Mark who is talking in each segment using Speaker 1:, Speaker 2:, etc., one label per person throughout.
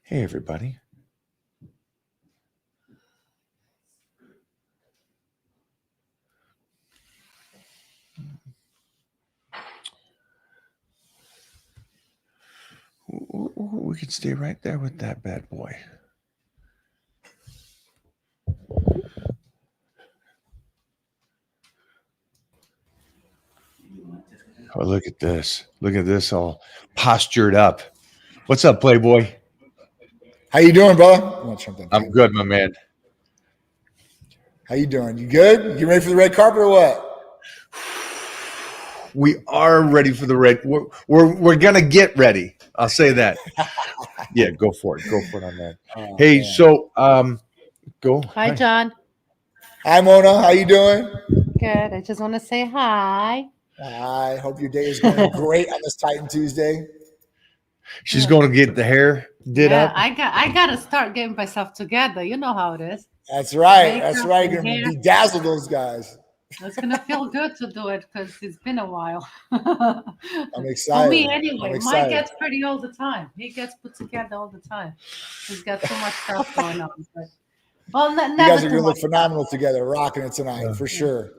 Speaker 1: Hey, everybody. We could stay right there with that bad boy. Oh, look at this. Look at this all postured up. What's up, Playboy?
Speaker 2: How you doing, brother?
Speaker 1: I'm good, my man.
Speaker 2: How you doing? You good? You ready for the red carpet or what?
Speaker 1: We are ready for the red. We're gonna get ready. I'll say that. Yeah, go for it. Go for it on that. Hey,
Speaker 2: man.
Speaker 1: so go.
Speaker 3: Hi, John.
Speaker 2: Hi, Mona. How you doing?
Speaker 3: Good. I just want to say hi.
Speaker 2: I hope your day is going great on this Titan Tuesday.
Speaker 1: She's going to get the hair did up.
Speaker 3: I gotta start getting myself together. You know how it is.
Speaker 2: That's right.
Speaker 3: Makeup
Speaker 2: That's right. You're
Speaker 3: and
Speaker 2: going to bedazzle those guys.
Speaker 3: It's gonna feel good to do it because it's been a while.
Speaker 2: I'm excited.
Speaker 3: For me, anyway.
Speaker 2: I'm
Speaker 3: Mine
Speaker 2: excited.
Speaker 3: gets pretty all the time. He gets put together all the time. He's got so much stuff going on. But, well,
Speaker 2: You
Speaker 3: never
Speaker 2: guys are
Speaker 3: too
Speaker 2: going to look
Speaker 3: much.
Speaker 2: phenomenal together, rocking it tonight for sure.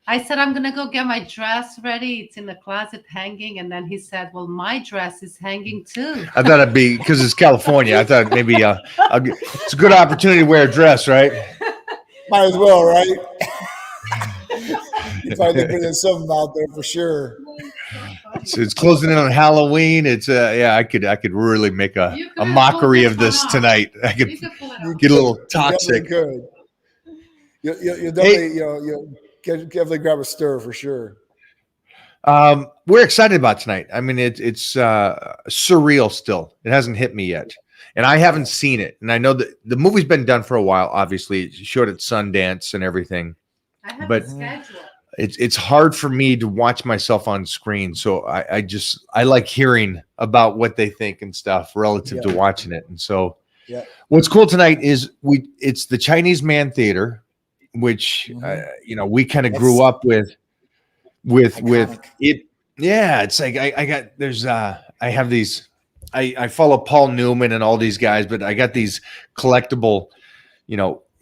Speaker 3: I said I'm gonna go get my dress ready. It's in the closet hanging, and then he said, "Well, my dress is hanging too."
Speaker 1: I thought it'd be because it's California. I thought maybe it's a good opportunity to wear a dress, right?
Speaker 2: Might as well, right? You probably think there's something out there for sure.
Speaker 1: So it's closing in on Halloween. It's yeah, I could really make a mockery of this tonight. I could get a little toxic.
Speaker 2: Good. You'll definitely you'll definitely grab a stir for sure.
Speaker 1: We're excited about tonight. I mean, it's surreal still. It hasn't hit me yet, and I haven't seen it. And I know that the movie's been done for a while. Obviously, it showed at Sundance and everything.
Speaker 3: I have
Speaker 1: But
Speaker 3: a schedule.
Speaker 1: It's hard for me to watch myself on screen. So I like hearing about what they think and stuff relative to watching it. And so what's cool tonight is it's the Chinese Man Theater, which we kind of grew up with it. Yeah, it's like I have these I follow Paul Newman and all these guys, but I got these collectible,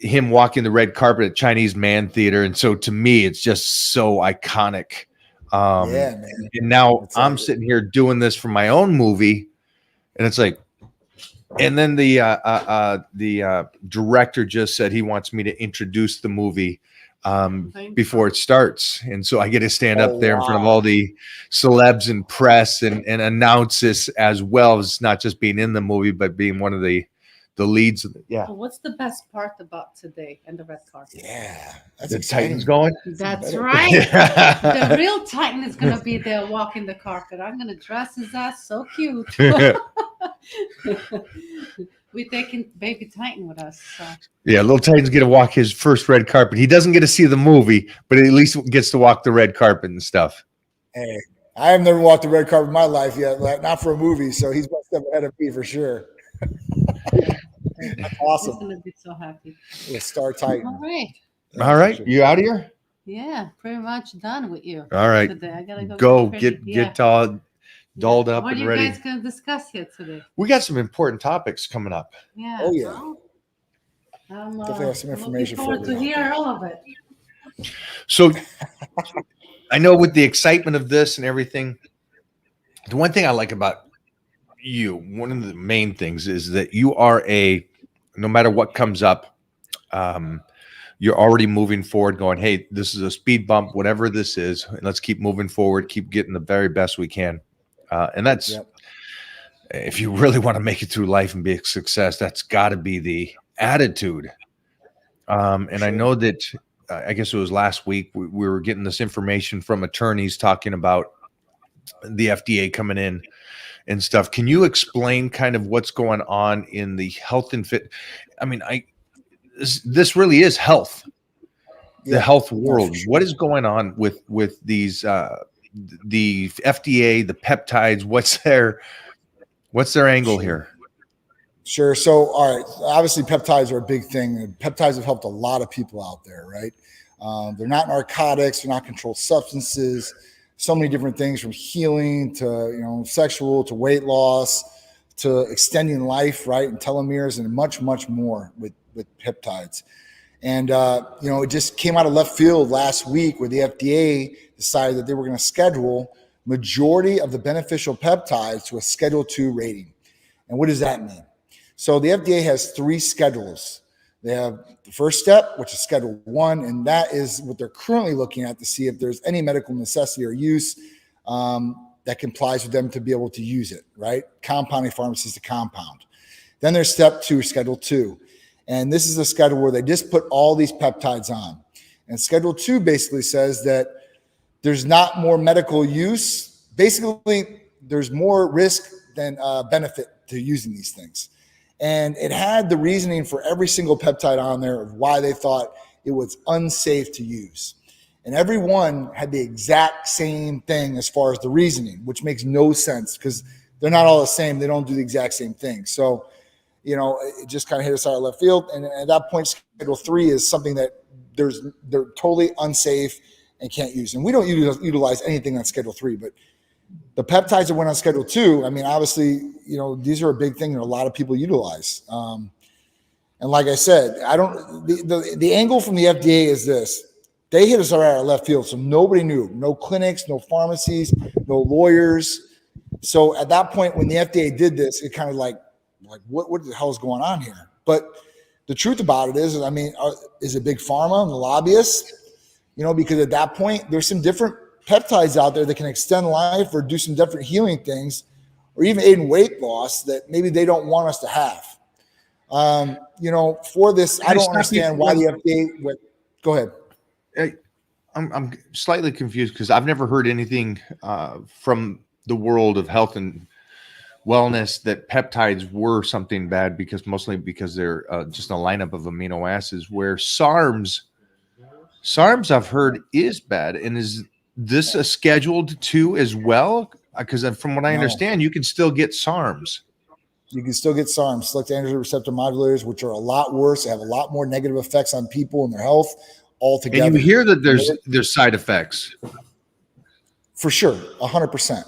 Speaker 1: him walking the red carpet at Chinese Man Theater. And so to me, it's just so iconic. Man. And now I'm sitting here doing this for my own movie. And it's like, and then the director just said he wants me to introduce the movie before it starts. And so I get to stand up there in front of all the celebs and press and announce this as well as not just being in the movie, but being one of the leads.
Speaker 3: Well, what's the best part about today and the red carpet?
Speaker 2: Yeah,
Speaker 1: that's the Titan's going.
Speaker 3: That's right. The real Titan is gonna be there walking the carpet. I'm gonna dress his ass so cute. We're taking baby Titan with us. So.
Speaker 1: Yeah, little Titan's gonna walk his first red carpet. He doesn't get to see the movie, but at least gets to walk the red carpet and stuff.
Speaker 2: Hey, I have never walked the red carpet in my life yet, not for a movie. So he's one step ahead of me for sure. That's awesome.
Speaker 3: He's gonna be so happy.
Speaker 2: With Star Titan.
Speaker 3: All right.
Speaker 1: You out of here?
Speaker 3: Yeah, pretty much done with you.
Speaker 1: All right.
Speaker 3: Today. I gotta
Speaker 1: go get all dolled up
Speaker 3: what
Speaker 1: and
Speaker 3: are you
Speaker 1: ready.
Speaker 3: guys gonna discuss here today?
Speaker 1: We got some important topics coming up.
Speaker 3: Yeah.
Speaker 2: Oh yeah.
Speaker 3: Definitely
Speaker 2: have some information
Speaker 3: for you. To hear all of it.
Speaker 1: So I know with the excitement of this and everything, the one thing I like about you, one of the main things is that you are no matter what comes up, you're already moving forward going, hey, this is a speed bump, whatever this is, and let's keep moving forward, keep getting the very best we can. And that's, if you really want to make it through life and be a success, that's got to be the attitude. And I know that, I guess it was last week, we were getting this information from attorneys talking about the FDA coming in and stuff. Can you explain kind of what's going on in the health and fit? I mean, this really is health, the health world. Sure. What is going on with these, the FDA, the peptides? What's their angle here?
Speaker 2: Sure. So, all right. Obviously, peptides are a big thing. Peptides have helped a lot of people out there, right? They're not narcotics. They're not controlled substances. So many different things from healing to, sexual to weight loss to extending life, right, and telomeres, and much, much more with peptides. And it just came out of left field last week where the FDA decided that they were going to schedule majority of the beneficial peptides to a Schedule II rating. And what does that mean? So the FDA has 3 schedules. They have the first step, which is Schedule I, and that is what they're currently looking at to see if there's any medical necessity or use that complies with them to be able to use it, right? Compounding pharmacies to compound. Then there's Step 2, Schedule II. And this is a schedule where they just put all these peptides on. And Schedule 2 basically says that there's not more medical use. Basically, there's more risk than benefit to using these things. And it had the reasoning for every single peptide on there of why they thought it was unsafe to use. And every one had the exact same thing as far as the reasoning, which makes no sense because they're not all the same. They don't do the exact same thing. So, it just kind of hit us out of left field. And at that point, Schedule 3 is something that they're totally unsafe and can't use. And we don't utilize anything on Schedule 3, but the peptides that went on Schedule 2, I mean, obviously, these are a big thing that a lot of people utilize. And like I said, the angle from the FDA is this. They hit us out of left field, so nobody knew. No clinics, no pharmacies, no lawyers. So at that point, when the FDA did this, it kind of like what the hell is going on here? But the truth about it is it big pharma and the lobbyists? Because at that point, there's some different peptides out there that can extend life or do some different healing things, or even aid in weight loss that maybe they don't want us to have. For this, I don't understand why the FDA went. Go ahead.
Speaker 1: I'm slightly confused because I've never heard anything from the world of health and wellness that peptides were something bad, mostly because they're just a lineup of amino acids, where SARMs I've heard is bad. And is this a Scheduled 2 as well? Because from what I understand, you can still get SARMs.
Speaker 2: You can still get SARMs, selective androgen receptor modulators, which are a lot worse. They have a lot more negative effects on people and their health altogether.
Speaker 1: And you hear that there's side effects.
Speaker 2: For sure, 100%.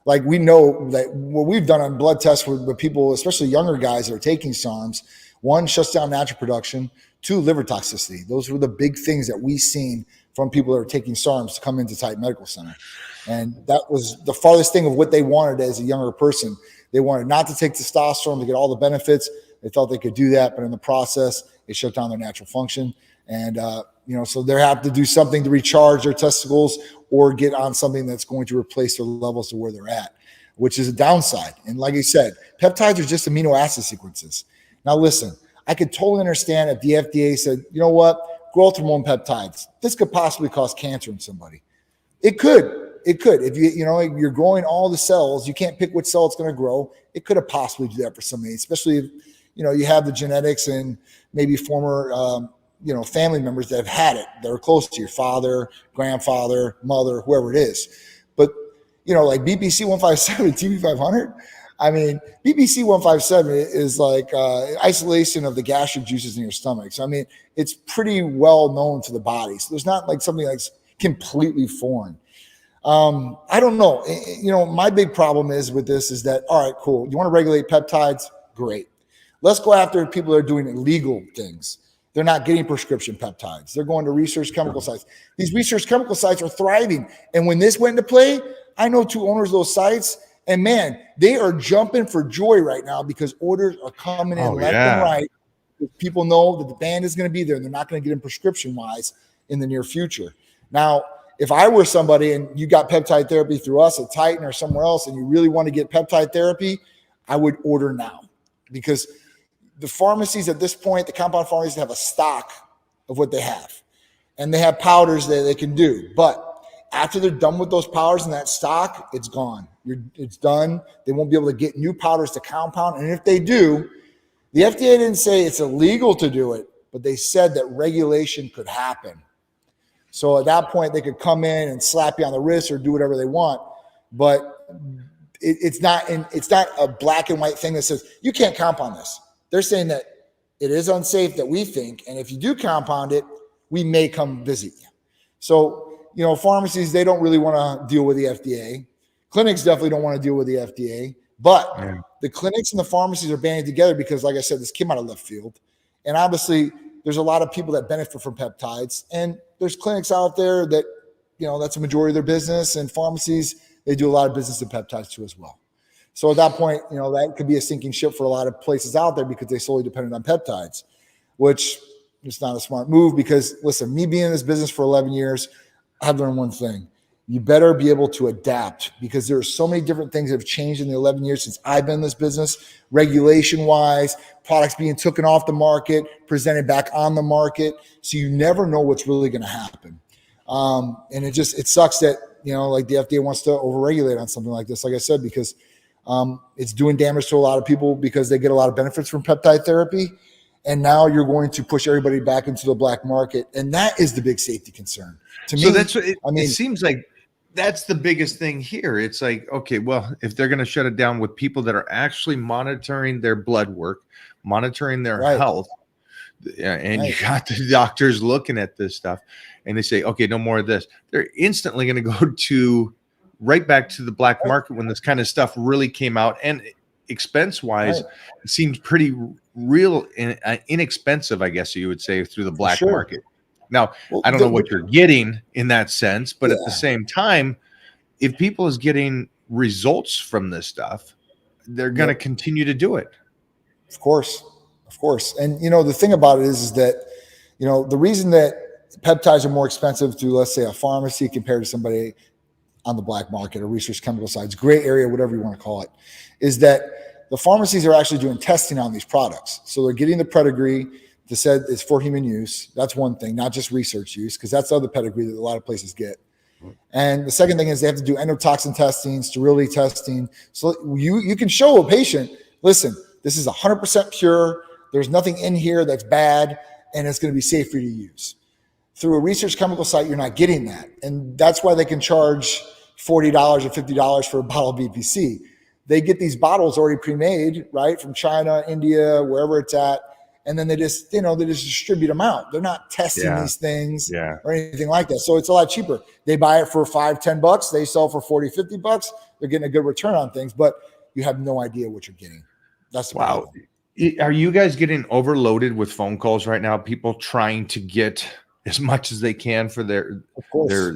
Speaker 2: Like we know that what we've done on blood tests with people, especially younger guys that are taking SARMs, 1, shuts down natural production, 2, liver toxicity. Those were the big things that we've seen from people that are taking SARMs to come into Titan Medical Center. And that was the farthest thing of what they wanted as a younger person. They wanted not to take testosterone to get all the benefits. They thought they could do that, but in the process, it shut down their natural function. And, so they have to do something to recharge their testicles or get on something that's going to replace their levels to where they're at, which is a downside. And like I said, peptides are just amino acid sequences. Now, listen, I could totally understand if the FDA said, you know what, growth hormone peptides, this could possibly cause cancer in somebody. It could. If you're growing all the cells, you can't pick which cell it's going to grow. It could have possibly do that for somebody, especially if, you have the genetics and maybe former, family members that have had it, that are close to your father, grandfather, mother, whoever it is. But, like BPC 157, TB 500, BPC 157 is like isolation of the gastric juices in your stomach. So, it's pretty well known to the body. So there's not like something that's completely foreign. I don't know. My big problem is with this is that, all right, cool. You want to regulate peptides? Great. Let's go after people that are doing illegal things. They're not getting prescription peptides. They're going to research chemical sites. These research chemical sites are thriving. And when this went into play, I know 2 owners of those sites, and man, they are jumping for joy right now because orders are coming in left and right. People know that the band is going to be there and they're not going to get in prescription-wise in the near future. Now, if I were somebody and you got peptide therapy through us at Titan or somewhere else and you really want to get peptide therapy, I would order now, because the pharmacies at this point, the compound pharmacies have a stock of what they have, and they have powders that they can do. But after they're done with those powders in that stock, it's gone. It's done. They won't be able to get new powders to compound. And if they do, the FDA didn't say it's illegal to do it, but they said that regulation could happen. So at that point, they could come in and slap you on the wrist or do whatever they want. But it's not a black and white thing that says you can't compound this. They're saying that it is unsafe that we think, and if you do compound it, we may come visit you. So, pharmacies, they don't really want to deal with the FDA. Clinics definitely don't want to deal with the FDA. But
Speaker 1: Yeah.
Speaker 2: the clinics and the pharmacies are banding together because, like I said, this came out of left field. And obviously, there's a lot of people that benefit from peptides. And there's clinics out there that, that's a majority of their business. And pharmacies, they do a lot of business in peptides too as well. So at that point, that could be a sinking ship for a lot of places out there because they solely depended on peptides, which is not a smart move because, listen, me being in this business for 11 years, I've learned one thing. You better be able to adapt because there are so many different things that have changed in the 11 years since I've been in this business, regulation-wise, products being taken off the market, presented back on the market. So you never know what's really going to happen. And it sucks that, like the FDA wants to overregulate on something like this, like I said, because it's doing damage to a lot of people because they get a lot of benefits from peptide therapy. And now you're going to push everybody back into the black market. And that is the big safety concern. To
Speaker 1: So
Speaker 2: me,
Speaker 1: that's what it seems like. That's the biggest thing here. It's like, okay, well, if they're going to shut it down with people that are actually monitoring their blood work, monitoring their health, and you got the doctors looking at this stuff, and they say, okay, no more of this, they're instantly going to go right back to the black market when this kind of stuff really came out. And expense-wise, it seems pretty real and inexpensive, I guess you would say, through the black market. Now, I don't know what you're getting in that sense, but at the same time, if people is getting results from this stuff, they're going to continue to do it.
Speaker 2: Of course. And, the thing about it is that, the reason that peptides are more expensive to, let's say, a pharmacy compared to somebody on the black market or research chemical sides, gray area, whatever you want to call it, is that the pharmacies are actually doing testing on these products. So they're getting the pedigree that said it's for human use. That's one thing, not just research use, because that's the other pedigree that a lot of places get. And the second thing is they have to do endotoxin testing, sterility testing. So you can show a patient, listen, this is 100% pure. There's nothing in here that's bad, and it's going to be safe for you to use. Through a research chemical site, you're not getting that. And that's why they can charge $40 or $50 for a bottle of BPC. They get these bottles already pre-made, right, from China, India, wherever it's at. And then they just distribute them out. They're not testing these things or anything like that. So it's a lot cheaper. They buy it for $5, $10. They sell for $40, $50. They're getting a good return on things, but you have no idea what you're getting. That's the problem.
Speaker 1: Are you guys getting overloaded with phone calls right now? People trying to get as much as they can for their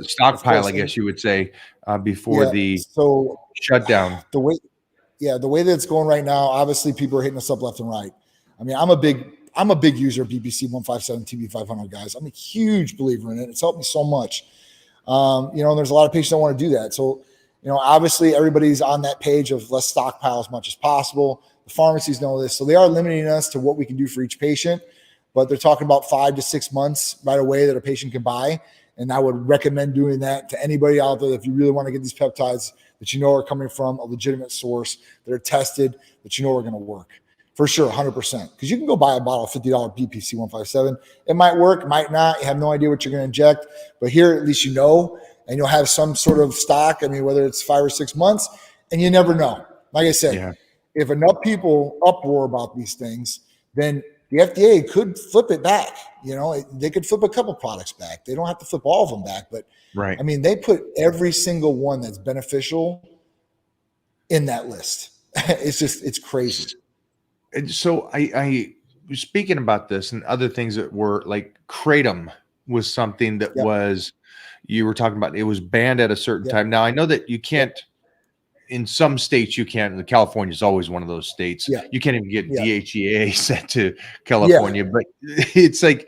Speaker 1: stockpile, I guess you would say, before the shutdown.
Speaker 2: The way that it's going right now, obviously people are hitting us up left and right. I mean, I'm a big user of BBC 157 TB500, guys. I'm a huge believer in it. It's helped me so much. And there's a lot of patients that want to do that. So, obviously everybody's on that page of let's stockpile as much as possible. The pharmacies know this. So they are limiting us to what we can do for each patient, but they're talking about 5 to 6 months right away that a patient can buy. And I would recommend doing that to anybody out there if you really want to get these peptides that are coming from a legitimate source, that are tested, that are going to work. For sure, 100%. Because you can go buy a bottle of $50 BPC 157. It might work, might not. You have no idea what you're going to inject. But here, at least and you'll have some sort of stock. I mean, whether it's 5 or 6 months, and you never know. Like I said, if enough people uproar about these things, then the FDA could flip it back. They could flip a couple products back. They don't have to flip all of them back. But, I mean, they put every single one that's beneficial in that list. It's crazy.
Speaker 1: And so I speaking about this and other things that were like Kratom was something that was, you were talking about, it was banned at a certain time. Now I know that you can't, in some states you can't, California is always one of those states. You can't even get DHEA sent to California, but it's like,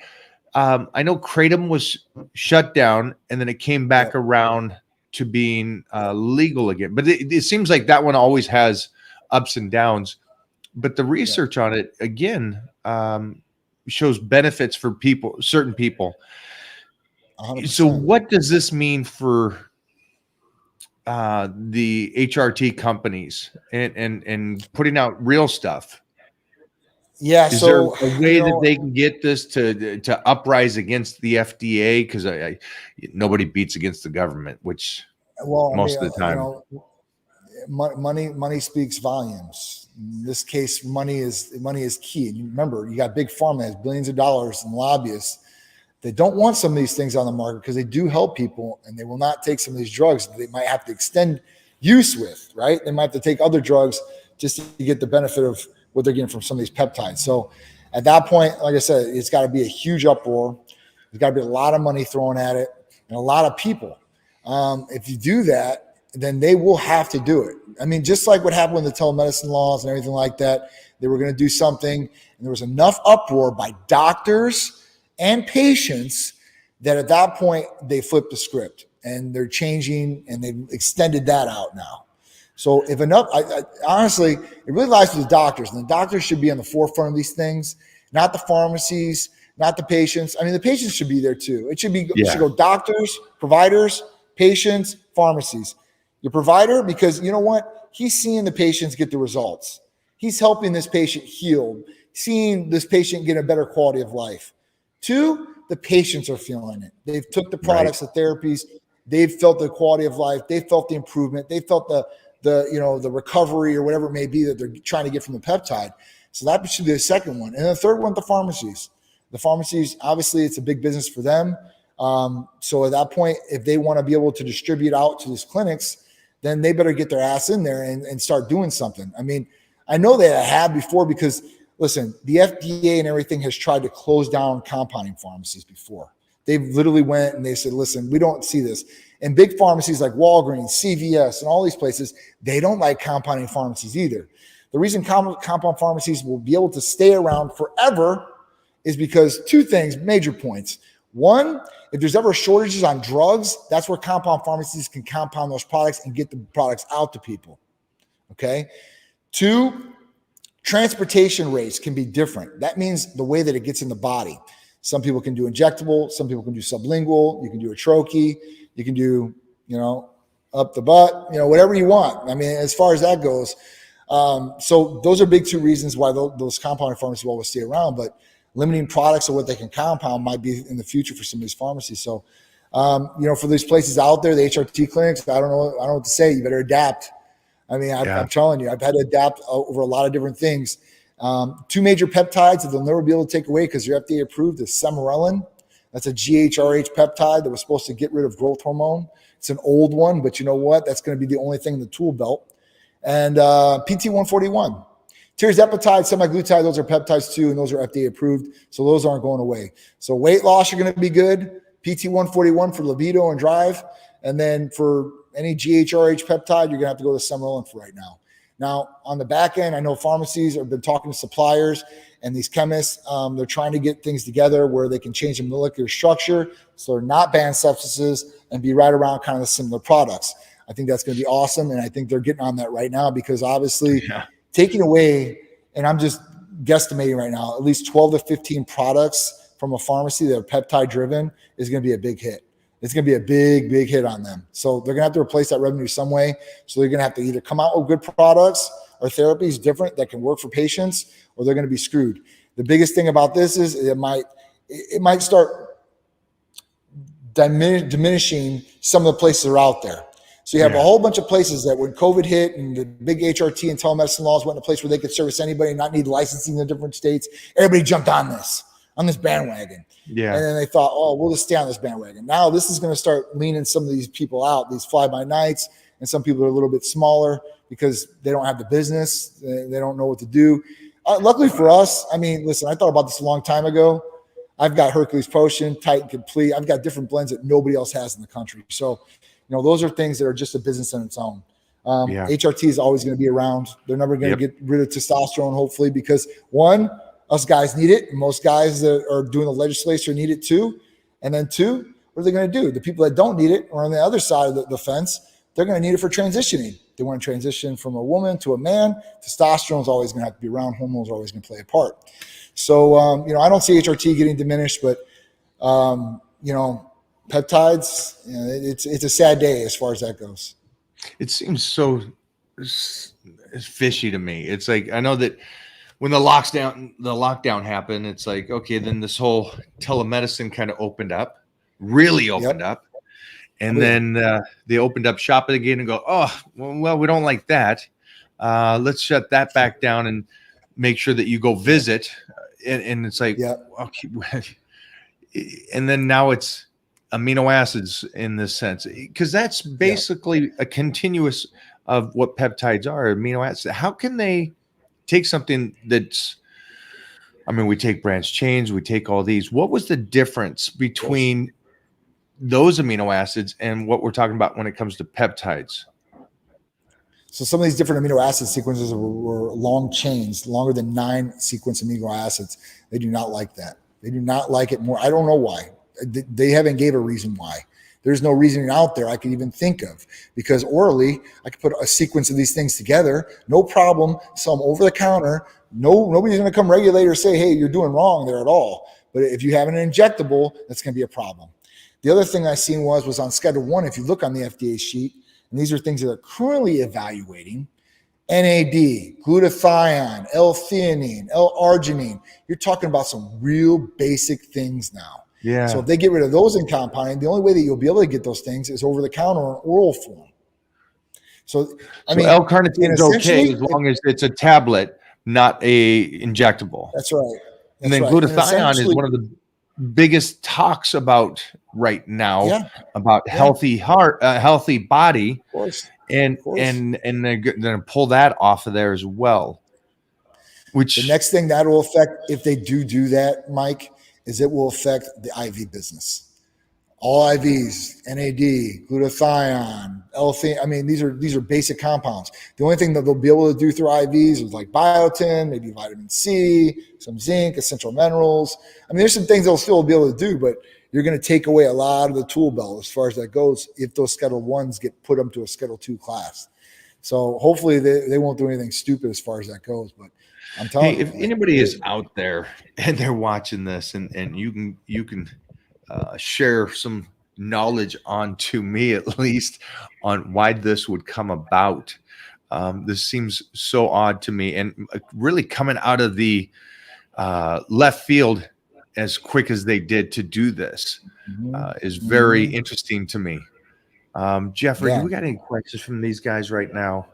Speaker 1: I know Kratom was shut down and then it came back around to being legal again. But it seems like that one always has ups and downs. But the research on it, again, shows benefits for certain people. 100%. So what does this mean for the HRT companies and putting out real stuff? Is there a way that they can get this to uprise against the FDA? Because nobody beats against the government, which most of the time.
Speaker 2: Money speaks volumes. In this case, money is key. And you remember, you got big pharma that has billions of dollars and lobbyists. They don't want some of these things on the market because they do help people, and they will not take some of these drugs that they might have to extend use with, right? They might have to take other drugs just to get the benefit of what they're getting from some of these peptides. So at that point, like I said, it's got to be a huge uproar. There's got to be a lot of money thrown at it and a lot of people. If you do that, then they will have to do it. I mean, just like what happened with the telemedicine laws and everything like that, they were going to do something, and there was enough uproar by doctors and patients that at that point they flipped the script and they're changing and they've extended that out now. So if enough, honestly, it really lies with the doctors, and the doctors should be on the forefront of these things, not the pharmacies, not the patients. I mean, the patients should be there too. It should be, it should go doctors, providers, patients, pharmacies. Your provider, because you know what? He's seeing the patients get the results. He's helping this patient heal, seeing this patient get a better quality of life. 2, the patients are feeling it. They've took the products, the therapies. They've felt the quality of life. They felt the improvement. They felt the recovery or whatever it may be that they're trying to get from the peptide. So that should be the second one. And the third one, the pharmacies. The pharmacies, obviously, it's a big business for them. So at that point, if they want to be able to distribute out to these clinics, then they better get their ass in there and start doing something. I mean, I know they have before because, listen, the FDA and everything has tried to close down compounding pharmacies before. They've literally went and they said, listen, we don't see this. And big pharmacies like Walgreens, CVS, and all these places, they don't like compounding pharmacies either. The reason compound pharmacies will be able to stay around forever is because 2 things, major points. 1, if there's ever shortages on drugs, that's where compound pharmacies can compound those products and get the products out to people. Okay. 2, transportation rates can be different. That means the way that it gets in the body. Some people can do injectable, some people can do sublingual, you can do a troche, you can do, up the butt, whatever you want. I mean, as far as that goes. So those are big 2 reasons why those compounding pharmacies will always stay around, but limiting products or what they can compound might be in the future for some of these pharmacies. So, for these places out there, the HRT clinics, I don't know what to say. You better adapt. I mean, I'm telling you, I've had to adapt over a lot of different things. 2 major peptides that they'll never be able to take away because they're FDA approved is Sermorelin. That's a GHRH peptide that was supposed to get rid of growth hormone. It's an old one, but you know what? That's going to be the only thing in the tool belt. And PT141. Tirzepatide, semaglutide, those are peptides too, and those are FDA approved. So those aren't going away. So weight loss, you're going to be good. PT141 for libido and drive. And then for any GHRH peptide, you're going to have to go to Sermorelin for right now. Now, on the back end, I know pharmacies have been talking to suppliers and these chemists. They're trying to get things together where they can change the molecular structure so they're not banned substances and be right around kind of the similar products. I think that's going to be awesome, and I think they're getting on that right now because obviously taking away, and I'm just guesstimating right now, at least 12 to 15 products from a pharmacy that are peptide driven is going to be a big hit. It's going to be a big, big hit on them. So they're going to have to replace that revenue some way. So they're going to have to either come out with good products or therapies different that can work for patients, or they're going to be screwed. The biggest thing about this is it might start diminishing some of the places that are out there. So you have a whole bunch of places that when COVID hit and the big HRT and telemedicine laws went in a place where they could service anybody and not need licensing in different states, everybody jumped on this bandwagon. Yeah. And then they thought, oh, we'll just stay on this bandwagon. Now this is going to start leaning some of these people out, these fly-by-nights, and some people are a little bit smaller because they don't have the business. They don't know what to do. Luckily for us, I mean, listen, I thought about this a long time ago. I've got Hercules Potion, Titan Complete. I've got different blends that nobody else has in the country. So, those are things that are just a business in its own. HRT is always going to be around. They're never going to get rid of testosterone, hopefully, because 1, us guys need it. And most guys that are doing the legislature need it too. And then 2, what are they going to do? The people that don't need it or on the other side of the fence, they're going to need it for transitioning. They want to transition from a woman to a man. Testosterone is always going to have to be around. Hormones are always going to play a part. So, I don't see HRT getting diminished, but, peptides, it's a sad day as far as that goes.
Speaker 1: It seems so fishy to me. It's like, I know that when the lockdown happened, it's like, okay, then this whole telemedicine kind of really opened up. And then they opened up shop again and go, oh, well, we don't like that. Let's shut that back down and make sure that you go visit. And it's like, okay. And then now it's amino acids in this sense, because that's basically a continuous of what peptides are, amino acids. How can they take something that's, I mean, we take branched chains, we take all these. What was the difference between those amino acids and what we're talking about when it comes to peptides?
Speaker 2: So some of these different amino acid sequences were long chains, longer than 9 sequence amino acids. They do not like that. They do not like it more. I don't know why. They haven't gave a reason why. There's no reasoning out there I could even think of, because orally I could put a sequence of these things together, no problem, sell them over the counter. Nobody's going to come regulate or say, hey, you're doing wrong there at all. But if you have an injectable, that's going to be a problem. The other thing I seen was on Schedule 1, if you look on the FDA sheet, and these are things that are currently evaluating, NAD, glutathione, L-theanine, L-arginine. You're talking about some real basic things now.
Speaker 1: Yeah.
Speaker 2: So if they get rid of those in compounding, the only way that you'll be able to get those things is over the counter or in oral form. So I mean,
Speaker 1: L-carnitine is okay as long as it's a tablet, not a injectable.
Speaker 2: That's right.
Speaker 1: And then glutathione is one of the biggest talks about right now about healthy heart, healthy body, and they're going to pull that off of there as well. Which
Speaker 2: the next thing that will affect, if they do that, Mike, is it will affect the IV business. All IVs, NAD, glutathione, L-theanine. I mean, these are basic compounds. The only thing that they'll be able to do through IVs is like biotin, maybe vitamin C, some zinc, essential minerals. I mean, there's some things they'll still be able to do, but you're going to take away a lot of the tool belt as far as that goes if those Schedule 1s get put them to a Schedule 2 class. So hopefully they won't do anything stupid as far as that goes. But I'm telling you,
Speaker 1: if anybody is out there and they're watching this, and you can share some knowledge onto me at least on why this would come about. This seems so odd to me, and really coming out of the left field as quick as they did to do this is very interesting to me. Jeffrey, do we got any questions from these guys right now?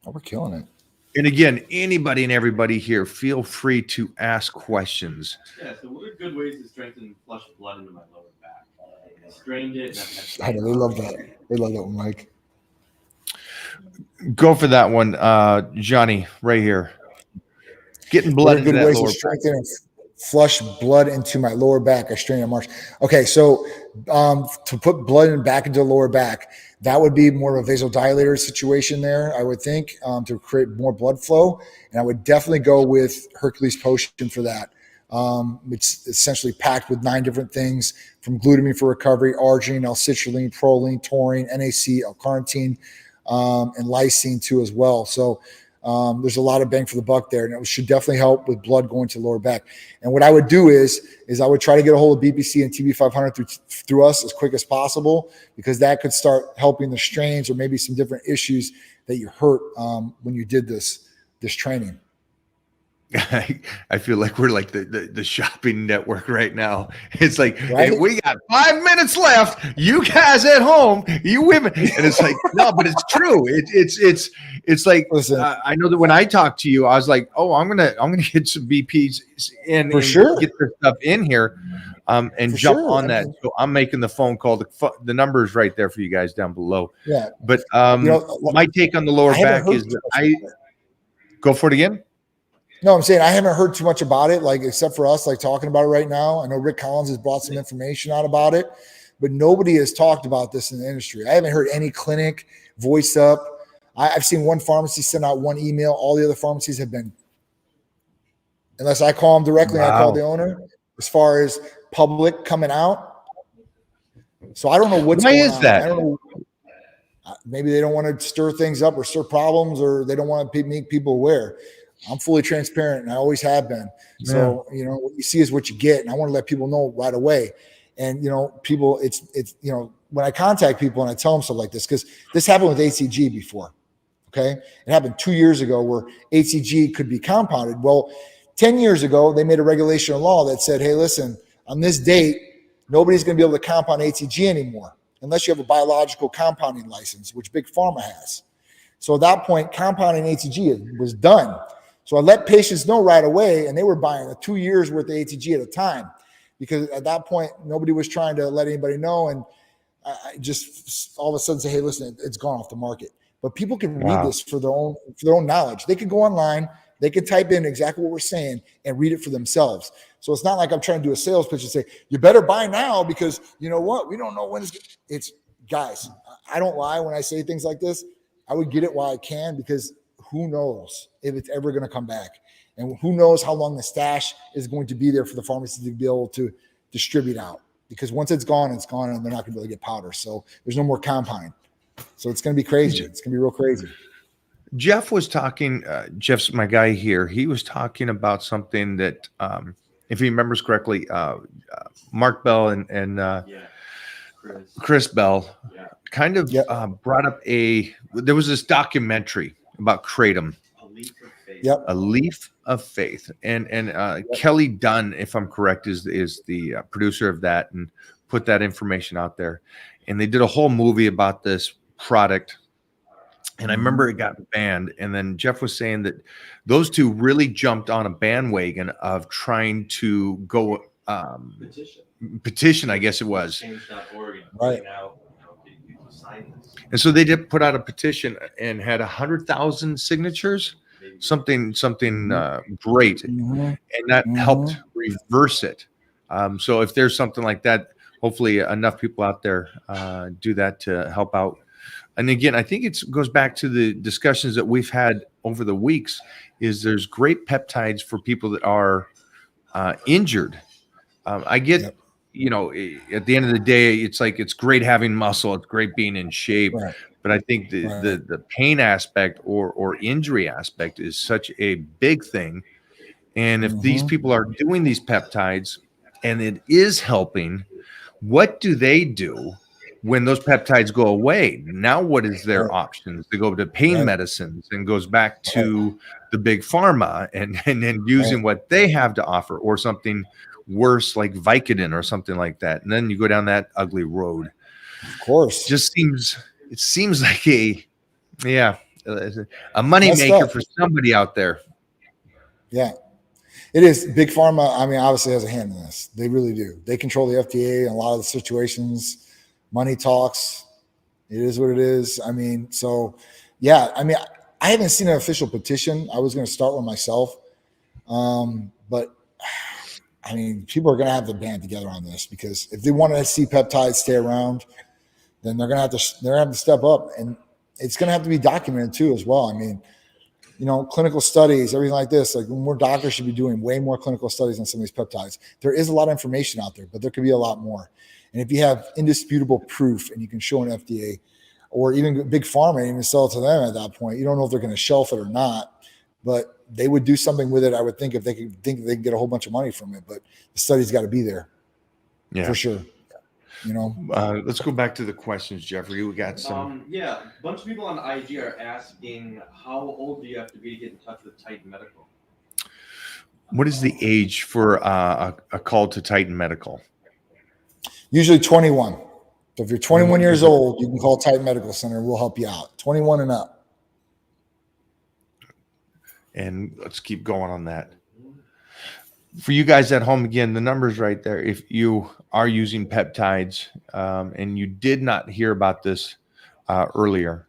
Speaker 2: Oh, we're killing it.
Speaker 1: And again, anybody and everybody here, feel free to ask questions.
Speaker 4: Yeah, so what are good ways to strengthen flush blood into my lower back? I strained it.
Speaker 2: I know, they love that. They love that one, Mike.
Speaker 1: Go for that one, Johnny, right here. Getting blood into that lower
Speaker 2: back. Flush blood into my lower back. I strained in March. Okay, so to put blood back into the lower back, that would be more of a vasodilator situation there, I would think, to create more blood flow. And I would definitely go with Hercules Potion for that. It's essentially packed with 9 different things, from glutamine for recovery, arginine, L-citrulline, proline, taurine, NAC, L-carnitine, and lysine too as well. So there's a lot of bang for the buck there, and it should definitely help with blood going to the lower back. And what I would do is I would try to get a hold of BPC and TB500 through us as quick as possible, because that could start helping the strains or maybe some different issues that you hurt when you did this training.
Speaker 1: I feel like we're like the shopping network right now. It's like, right? Hey, we got 5 minutes left. You guys at home, you women, and it's like, no, but it's true. It's like, I know that when I talked to you, I was like, oh, I'm gonna get some BPs in
Speaker 2: for sure,
Speaker 1: get their stuff in here, and for jump on that. So I'm making the phone call. The number is right there for you guys down below.
Speaker 2: Yeah,
Speaker 1: but my take on the lower back is that go for it again.
Speaker 2: No, I'm saying I haven't heard too much about it, like except for us, like talking about it right now. I know Rick Collins has brought some information out about it, but nobody has talked about this in the industry. I haven't heard any clinic voice up. I've seen one pharmacy send out one email. All the other pharmacies have been, unless I call them directly, I call the owner, as far as public coming out. So I don't know what's going on.
Speaker 1: Why is that?
Speaker 2: I don't know. Maybe they don't want to stir things up or stir problems, or they don't want to make people aware. I'm fully transparent, and I always have been. So, what you see is what you get. And I want to let people know right away. And, people, it's when I contact people and I tell them stuff like this, because this happened with HCG before. Okay. It happened 2 years ago where HCG could be compounded. Well, 10 years ago, they made a regulation of law that said, hey, listen, on this date, nobody's going to be able to compound HCG anymore unless you have a biological compounding license, which Big Pharma has. So at that point, compounding HCG was done. So I let patients know right away, and they were buying 2 years worth of HCG at a time, because at that point, nobody was trying to let anybody know. And I just all of a sudden say, hey, listen, it's gone off the market. But people can read
Speaker 1: Wow.
Speaker 2: this for their own knowledge. They can go online, they can type in exactly what we're saying and read it for themselves. So it's not like I'm trying to do a sales pitch and say, you better buy now because you know what? We don't know when it's guys. I don't lie when I say things like this. I would get it while I can because who knows if it's ever going to come back. And who knows how long the stash is going to be there for the pharmacy to be able to distribute out. Because once it's gone, and they're not going to be able to get powder. So there's no more compounding. So it's going to be crazy. It's going to be real crazy.
Speaker 1: Jeff was talking, Jeff's my guy here. He was talking about something that, if he remembers correctly, Mark Bell and
Speaker 4: Yeah.
Speaker 1: Chris Bell
Speaker 4: Yeah.
Speaker 1: kind of
Speaker 2: Yep.
Speaker 1: brought up there was this documentary about Kratom,
Speaker 4: A leap of faith.
Speaker 2: Yep.
Speaker 1: A Leaf of Faith. And Kelly Dunn, if I'm correct, is the producer of that and put that information out there. And they did a whole movie about this product. And I remember it got banned. And then Jeff was saying that those two really jumped on a bandwagon of trying to go petition, I guess it was.
Speaker 4: Change.org.
Speaker 2: Right.
Speaker 4: Now, people sign this.
Speaker 1: And so they did put out a petition and had 100,000 signatures,
Speaker 4: Maybe.
Speaker 1: something great.
Speaker 2: Mhm.
Speaker 1: And that helped reverse it. So if there's something like that, hopefully enough people out there do that to help out. And again, I think it goes back to the discussions that we've had over the weeks. Is there's great peptides for people that are injured. I get,
Speaker 2: Yep.
Speaker 1: At the end of the day, it's like it's great having muscle, it's great being in shape.
Speaker 2: Right.
Speaker 1: But I think the pain aspect or injury aspect is such a big thing. And if these people are doing these peptides and it is helping, what do they do when those peptides go away? Now, what is their options? They go to pain medicines and goes back to the big pharma and then using what they have to offer or something worse like Vicodin or something like that. And then you go down that ugly road.
Speaker 2: Of course.
Speaker 1: It seems like a money maker for somebody out there.
Speaker 2: Yeah, it is. Big Pharma, I mean, obviously has a hand in this. They really do. They control the FDA in a lot of the situations. Money talks. It is what it is. I mean, so yeah, I mean, I haven't seen an official petition. I was going to start one myself. But I mean, people are going to have to band together on this because if they want to see peptides stay around, then they're going to have to step up, and it's going to have to be documented too as well. I mean, clinical studies, everything like this, like more doctors should be doing way more clinical studies on some of these peptides. There is a lot of information out there, but there could be a lot more. And if you have indisputable proof and you can show an FDA or even big pharma and even sell it to them at that point, you don't know if they're going to shelf it or not, but they would do something with it. I would think if they could think they can get a whole bunch of money from it, but the study's got to be there for sure.
Speaker 1: Let's go back to the questions, Jeffrey. We got some.
Speaker 4: A bunch of people on IG are asking, how old do you have to be to get in touch with Titan Medical?
Speaker 1: What is the age for a call to Titan Medical?
Speaker 2: Usually 21. So if you're 21 years old, you can call Titan Medical Center. We'll help you out. 21 and up.
Speaker 1: And let's keep going on that. For you guys at home, again, the number's right there. If you are using peptides and you did not hear about this earlier,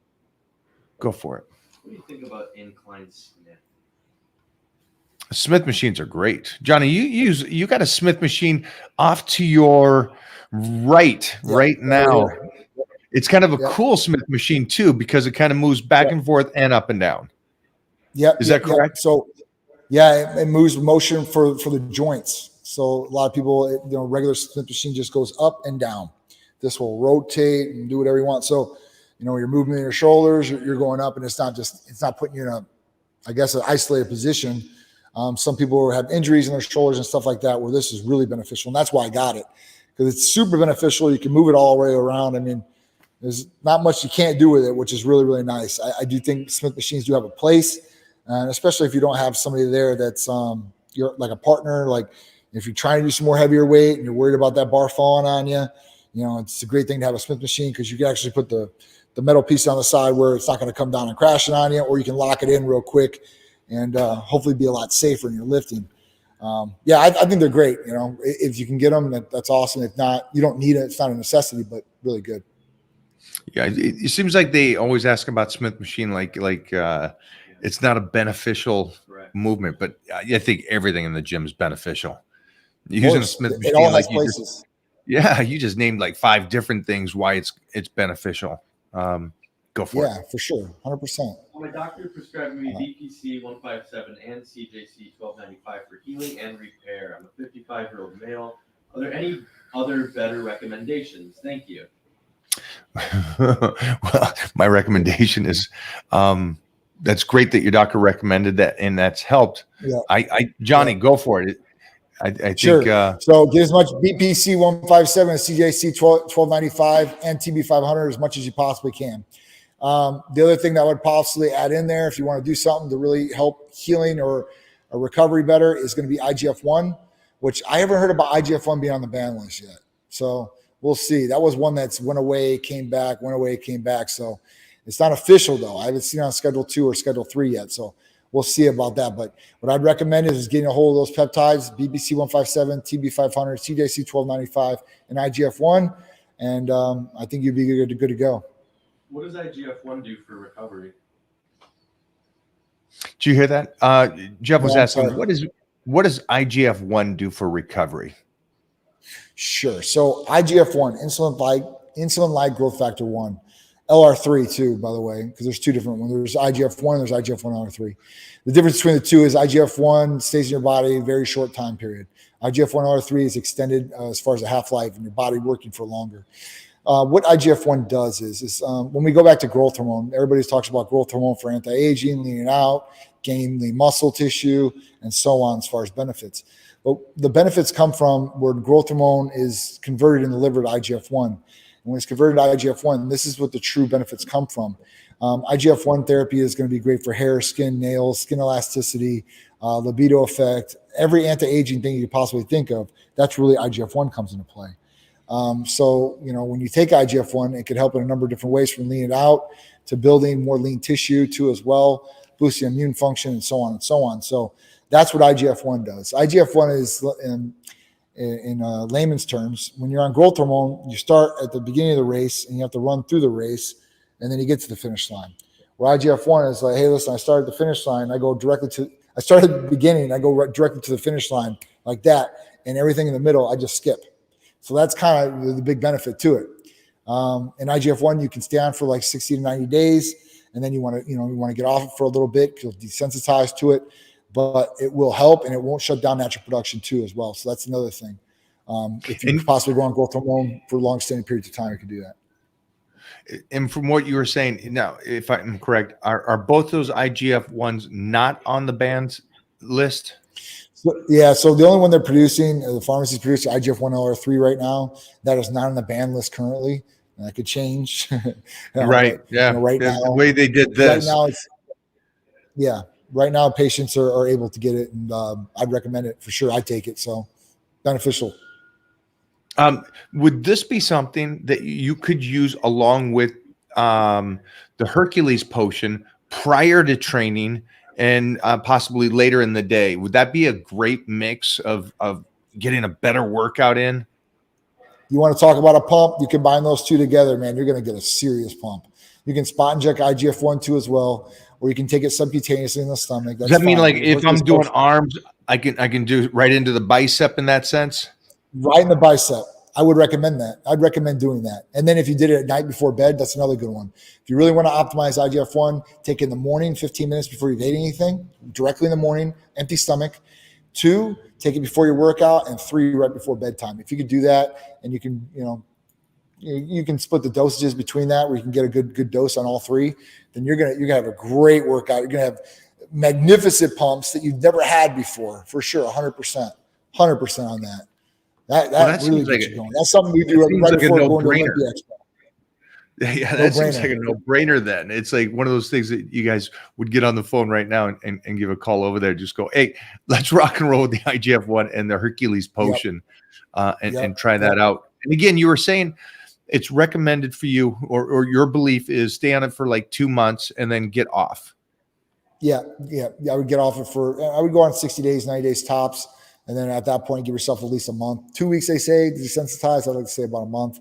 Speaker 1: go for it.
Speaker 4: What do you think about Incline Smith?
Speaker 1: Smith machines are great. Johnny, you got a Smith machine off to your right now. It's kind of a cool Smith machine too, because it kind of moves back and forth and up and down.
Speaker 2: Yep.
Speaker 1: Is that correct?
Speaker 2: So it moves motion for the joints. So a lot of people, regular Smith machine just goes up and down. This will rotate and do whatever you want. So, you're moving your shoulders, you're going up, and it's not putting you in an isolated position. Some people have injuries in their shoulders and stuff like that, where this is really beneficial. And that's why I got it, because it's super beneficial. You can move it all the way around. I mean, there's not much you can't do with it, which is really, really nice. I do think Smith machines do have a place, and especially if you don't have somebody there that's you're like a partner. Like if you're trying to do some more heavier weight and you're worried about that bar falling on you, it's a great thing to have a Smith machine, because you can actually put the metal piece on the side where it's not going to come down and crashing on you, or you can lock it in real quick and hopefully be a lot safer in your lifting. Yeah, I think they're great. You know, if you can get them, that's awesome. If not, you don't need it. It's not a necessity, but really good.
Speaker 1: Yeah, it seems like they always ask about Smith Machine, like it's not a beneficial
Speaker 4: Correct.
Speaker 1: movement, but I think everything in the gym is beneficial. Using a Smith
Speaker 2: It all
Speaker 1: Machine,
Speaker 2: has
Speaker 1: like you just,
Speaker 2: places.
Speaker 1: yeah, you just named like 5 different things why it's beneficial. Go for it.
Speaker 2: Yeah, for sure, 100%.
Speaker 4: Well, my doctor prescribed me VPC 157 and CJC 1295 for healing and repair. I'm a 55-year-old male. Are there any other better recommendations? Thank you.
Speaker 1: Well, my recommendation is that's great that your doctor recommended that and that's helped.
Speaker 2: Yeah.
Speaker 1: Johnny, go for it. I think
Speaker 2: Sure. So get as much BPC 157, CJC 1295, and TB 500 as much as you possibly can. The other thing that I would possibly add in there, if you want to do something to really help healing or a recovery better, is going to be IGF-1, which I haven't heard about IGF-1 being on the ban list yet. So we'll see. That was one that's went away, came back, went away, came back. So it's not official though. I haven't seen it on Schedule 2 or Schedule 3 yet. So we'll see about that. But what I'd recommend is getting a hold of those peptides, BBC 157, TB 500, CJC 1295, and IGF-1. And I think you'd be good to go.
Speaker 4: What does IGF-1 do for recovery?
Speaker 1: Did you hear that? Jeff was
Speaker 2: No, I'm
Speaker 1: asking,
Speaker 2: sorry.
Speaker 1: what does IGF-1 do for recovery?
Speaker 2: Sure. So IGF-1, insulin-like growth factor 1, LR3 too, by the way, because there's 2 different ones. There's IGF-1, there's IGF-1 LR3. The difference between the 2 is IGF-1 stays in your body a very short time period. IGF-1 LR3 is extended as far as the half-life and your body working for longer. What IGF-1 does is when we go back to growth hormone, everybody talks about growth hormone for anti-aging, leaning out, gaining the muscle tissue, and so on as far as benefits. But the benefits come from where growth hormone is converted in the liver to IGF-1. And when it's converted to IGF-1, this is what the true benefits come from. IGF-1 therapy is going to be great for hair, skin, nails, skin elasticity, libido effect, every anti-aging thing you could possibly think of. That's really IGF-1 comes into play. So, you know, when you take IGF-1, it could help in a number of different ways, from leaning out to building more lean tissue too as well, boosting immune function and so on and so on. So that's what IGF-1 does. IGF-1 is, in layman's terms, when you're on growth hormone, you start at the beginning of the race and you have to run through the race, and then you get to the finish line. Where IGF-1 is like, hey, listen, I started the finish line. I started at the beginning. I go directly to the finish line like that, and everything in the middle, I just skip. So that's kind of the big benefit to it. And IGF-1, you can stay on for like 60 to 90 days, and then you want to get off it for a little bit because you'll desensitize to it. But it will help, and it won't shut down natural production too as well. So that's another thing. If you possibly go on growth hormone for long extended periods of time, you can do that.
Speaker 1: And from what you were saying, now, if I'm correct, are both those IGF-1s not on the bans list?
Speaker 2: So the only one they're producing, the pharmacy's producing IGF-1 LR3 right now. That is not on the ban list currently, and that could change.
Speaker 1: Right.
Speaker 2: But,
Speaker 1: Yeah.
Speaker 2: right now,
Speaker 1: the way they did this.
Speaker 2: Right now patients are able to get it, and I'd recommend it for sure. I take it, so beneficial.
Speaker 1: Would this be something that you could use along with the Hercules potion prior to training and possibly later in the day? Would that be a great mix of getting a better workout in?
Speaker 2: You want to talk about a pump? You combine those 2 together, man. You're going to get a serious pump. You can spot inject IGF-1 too as well, or you can take it subcutaneously in the stomach.
Speaker 1: Does that mean like if I'm doing arms, I can do right into the bicep in that sense?
Speaker 2: Right in the bicep. I would recommend that. I'd recommend doing that. And then if you did it at night before bed, that's another good one. If you really want to optimize IGF-1, take it in the morning, 15 minutes before you've ate anything, directly in the morning, empty stomach. 2, take it before your workout, and 3, right before bedtime. If you could do that, and you can, you can split the dosages between that, where you can get a good dose on all 3, then you're gonna have a great workout. You're gonna have magnificent pumps that you've never had before, for sure. 100% on that. That really gets you going. That's something we do right before going to Olympia Expo.
Speaker 1: Yeah, that seems like a no-brainer then. It's like one of those things that you guys would get on the phone right now and give a call over there. Just go, hey, let's rock and roll with the IGF-1 and the Hercules potion and try that out. And again, you were saying it's recommended for you, or your belief is stay on it for like 2 months and then get off.
Speaker 2: Yeah. I would get off it I would go on 60 days, 90 days tops. And then at that point, give yourself at least a month, 2 weeks, they say, to desensitize. I'd like to say about a month.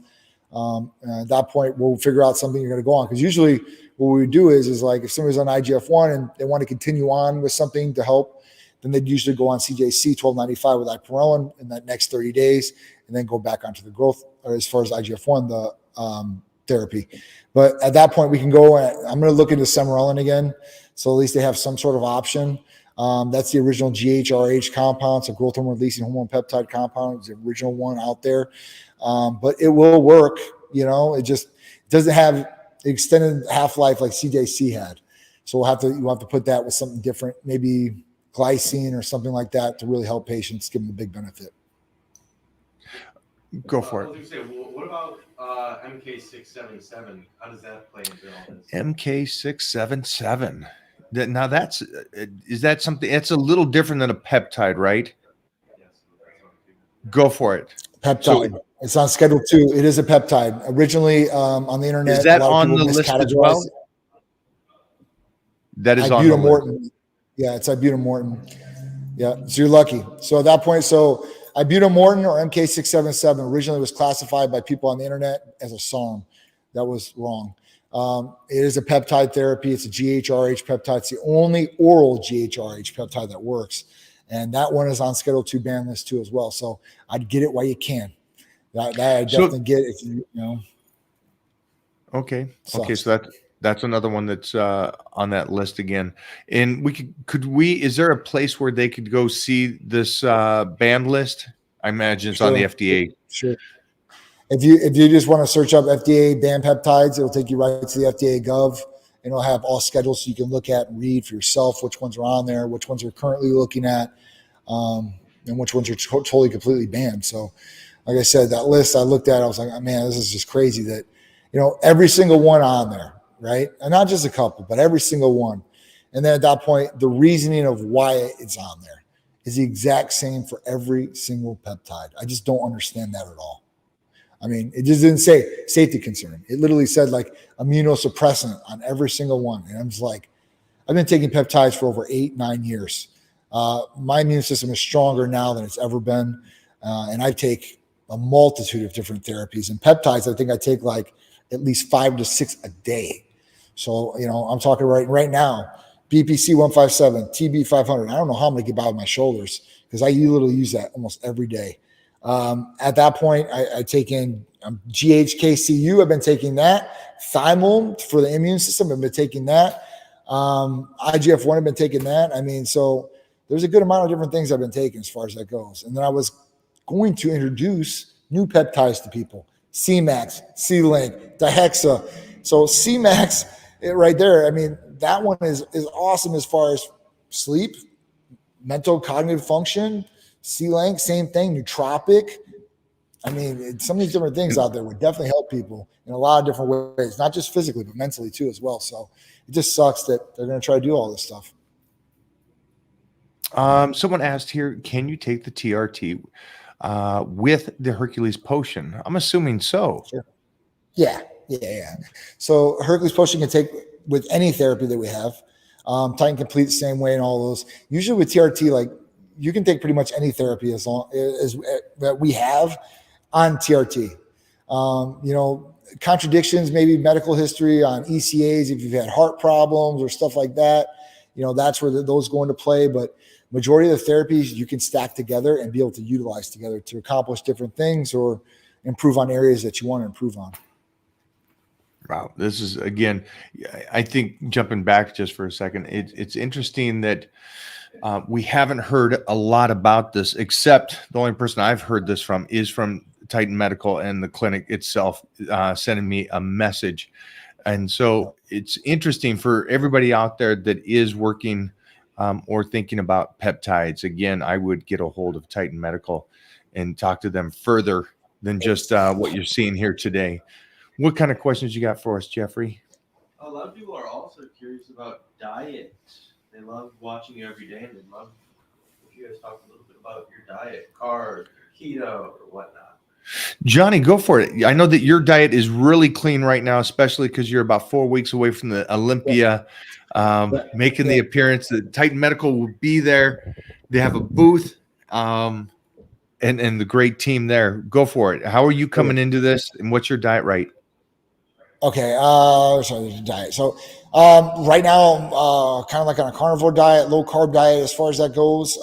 Speaker 2: And at that point, we'll figure out something you're going to go on. Because usually what we do is like if somebody's on IGF-1 and they want to continue on with something to help, then they'd usually go on CJC 1295 with ipamorelin in that next 30 days and then go back onto the growth, or as far as IGF-1, the therapy. But at that point, we can go, I'm going to look into Semarelin again. So at least they have some sort of option. That's the original GHRH compound. It's a growth hormone releasing hormone peptide compound. It's the original one out there. But it will work, it just doesn't have extended half-life like CJC had. So we'll have to put that with something different, maybe glycine or something like that to really help patients, give them a big benefit.
Speaker 1: Go for it.
Speaker 4: I was going to say, what about MK677? How does that play into all this?
Speaker 1: MK677. Now is that something? It's a little different than a peptide, right?
Speaker 4: Yes,
Speaker 1: Go for it.
Speaker 2: Peptide. It's on Schedule 2. It is a peptide. Originally on the internet,
Speaker 1: Is that
Speaker 2: a lot of
Speaker 1: on the
Speaker 2: people
Speaker 1: list as
Speaker 2: miscategorized
Speaker 1: well? That is on the list.
Speaker 2: Yeah, it's ibutamoren. Yeah, so you're lucky. So at that point, ibutamoren or MK677 originally was classified by people on the internet as a SARM. That was wrong. It is a peptide therapy. It's a GHRH peptide. It's the only oral GHRH peptide that works. And that one is on Schedule 2 ban list too as well. So I'd get it while you can. That I definitely get if you know.
Speaker 1: Okay.
Speaker 2: Sucks.
Speaker 1: Okay. So that's another one that's on that list again. And is there a place where they could go see this banned list? I imagine it's on the FDA.
Speaker 2: Sure. If you just want to search up FDA banned peptides, it'll take you right to the FDA Gov, and it'll have all schedules so you can look at and read for yourself which ones are on there, which ones are currently looking at, and which ones are totally completely banned. So, like I said, that list I looked at, I was like, oh, man, this is just crazy that every single one on there, right? And not just a couple, but every single one. And then at that point, the reasoning of why it's on there is the exact same for every single peptide. I just don't understand that at all. I mean, it just didn't say safety concern. It literally said like immunosuppressant on every single one. And I'm just like, I've been taking peptides for over 8-9 years. My immune system is stronger now than it's ever been. And I take a multitude of different therapies. And peptides, I think I take like at least 5 to 6 a day. So, I'm talking right now, BPC 157, TB 500. I don't know how I'm going to get by with my shoulders because I literally use that almost every day. At that point, I take in GHKCU. I've been taking that. Thymol for the immune system. I've been taking that. IGF-1. I've been taking that. I mean, so there's a good amount of different things I've been taking as far as that goes. And then I was going to introduce new peptides to people. C-Max, C-Link, Dihexa. So C-Max right there, I mean, that one is awesome as far as sleep, mental cognitive function. C-Link, same thing, nootropic. I mean, some of these different things out there would definitely help people in a lot of different ways, not just physically, but mentally too as well. So it just sucks that they're going to try to do all this stuff.
Speaker 1: Someone asked here, can you take the TRT with the Hercules potion? I'm assuming so.
Speaker 2: Sure. Yeah. So Hercules potion can take with any therapy that we have. Titan Complete the same way and all those. Usually with TRT, like you can take pretty much any therapy as long as that we have on TRT. Contradictions, maybe medical history on ECAs, if you've had heart problems or stuff like that, that's where those go into play. But majority of the therapies you can stack together and be able to utilize together to accomplish different things or improve on areas that you want to improve on.
Speaker 1: Wow. This is, again, I think jumping back just for a second, it's interesting that we haven't heard a lot about this, except the only person I've heard this from is from Titan Medical and the clinic itself sending me a message. And so it's interesting for everybody out there that is working or thinking about peptides. Again, I would get a hold of Titan Medical and talk to them further than just what you're seeing here today. What kind of questions you got for us, Jeffrey?
Speaker 4: A lot of people are also curious about diet. They love watching you every day, and they love if you guys talk a little bit about your diet, carbs, keto, or whatnot.
Speaker 1: Johnny, go for it. I know that your diet is really clean right now, especially because you're about 4 weeks away from the Olympia making the appearance. The Titan Medical will be there. They have a booth. and the great team there. Go for it. How are you coming into this, and what's your diet right?
Speaker 2: Okay. Sorry, the diet. So, right now, kind of like on a carnivore diet, low carb diet, as far as that goes.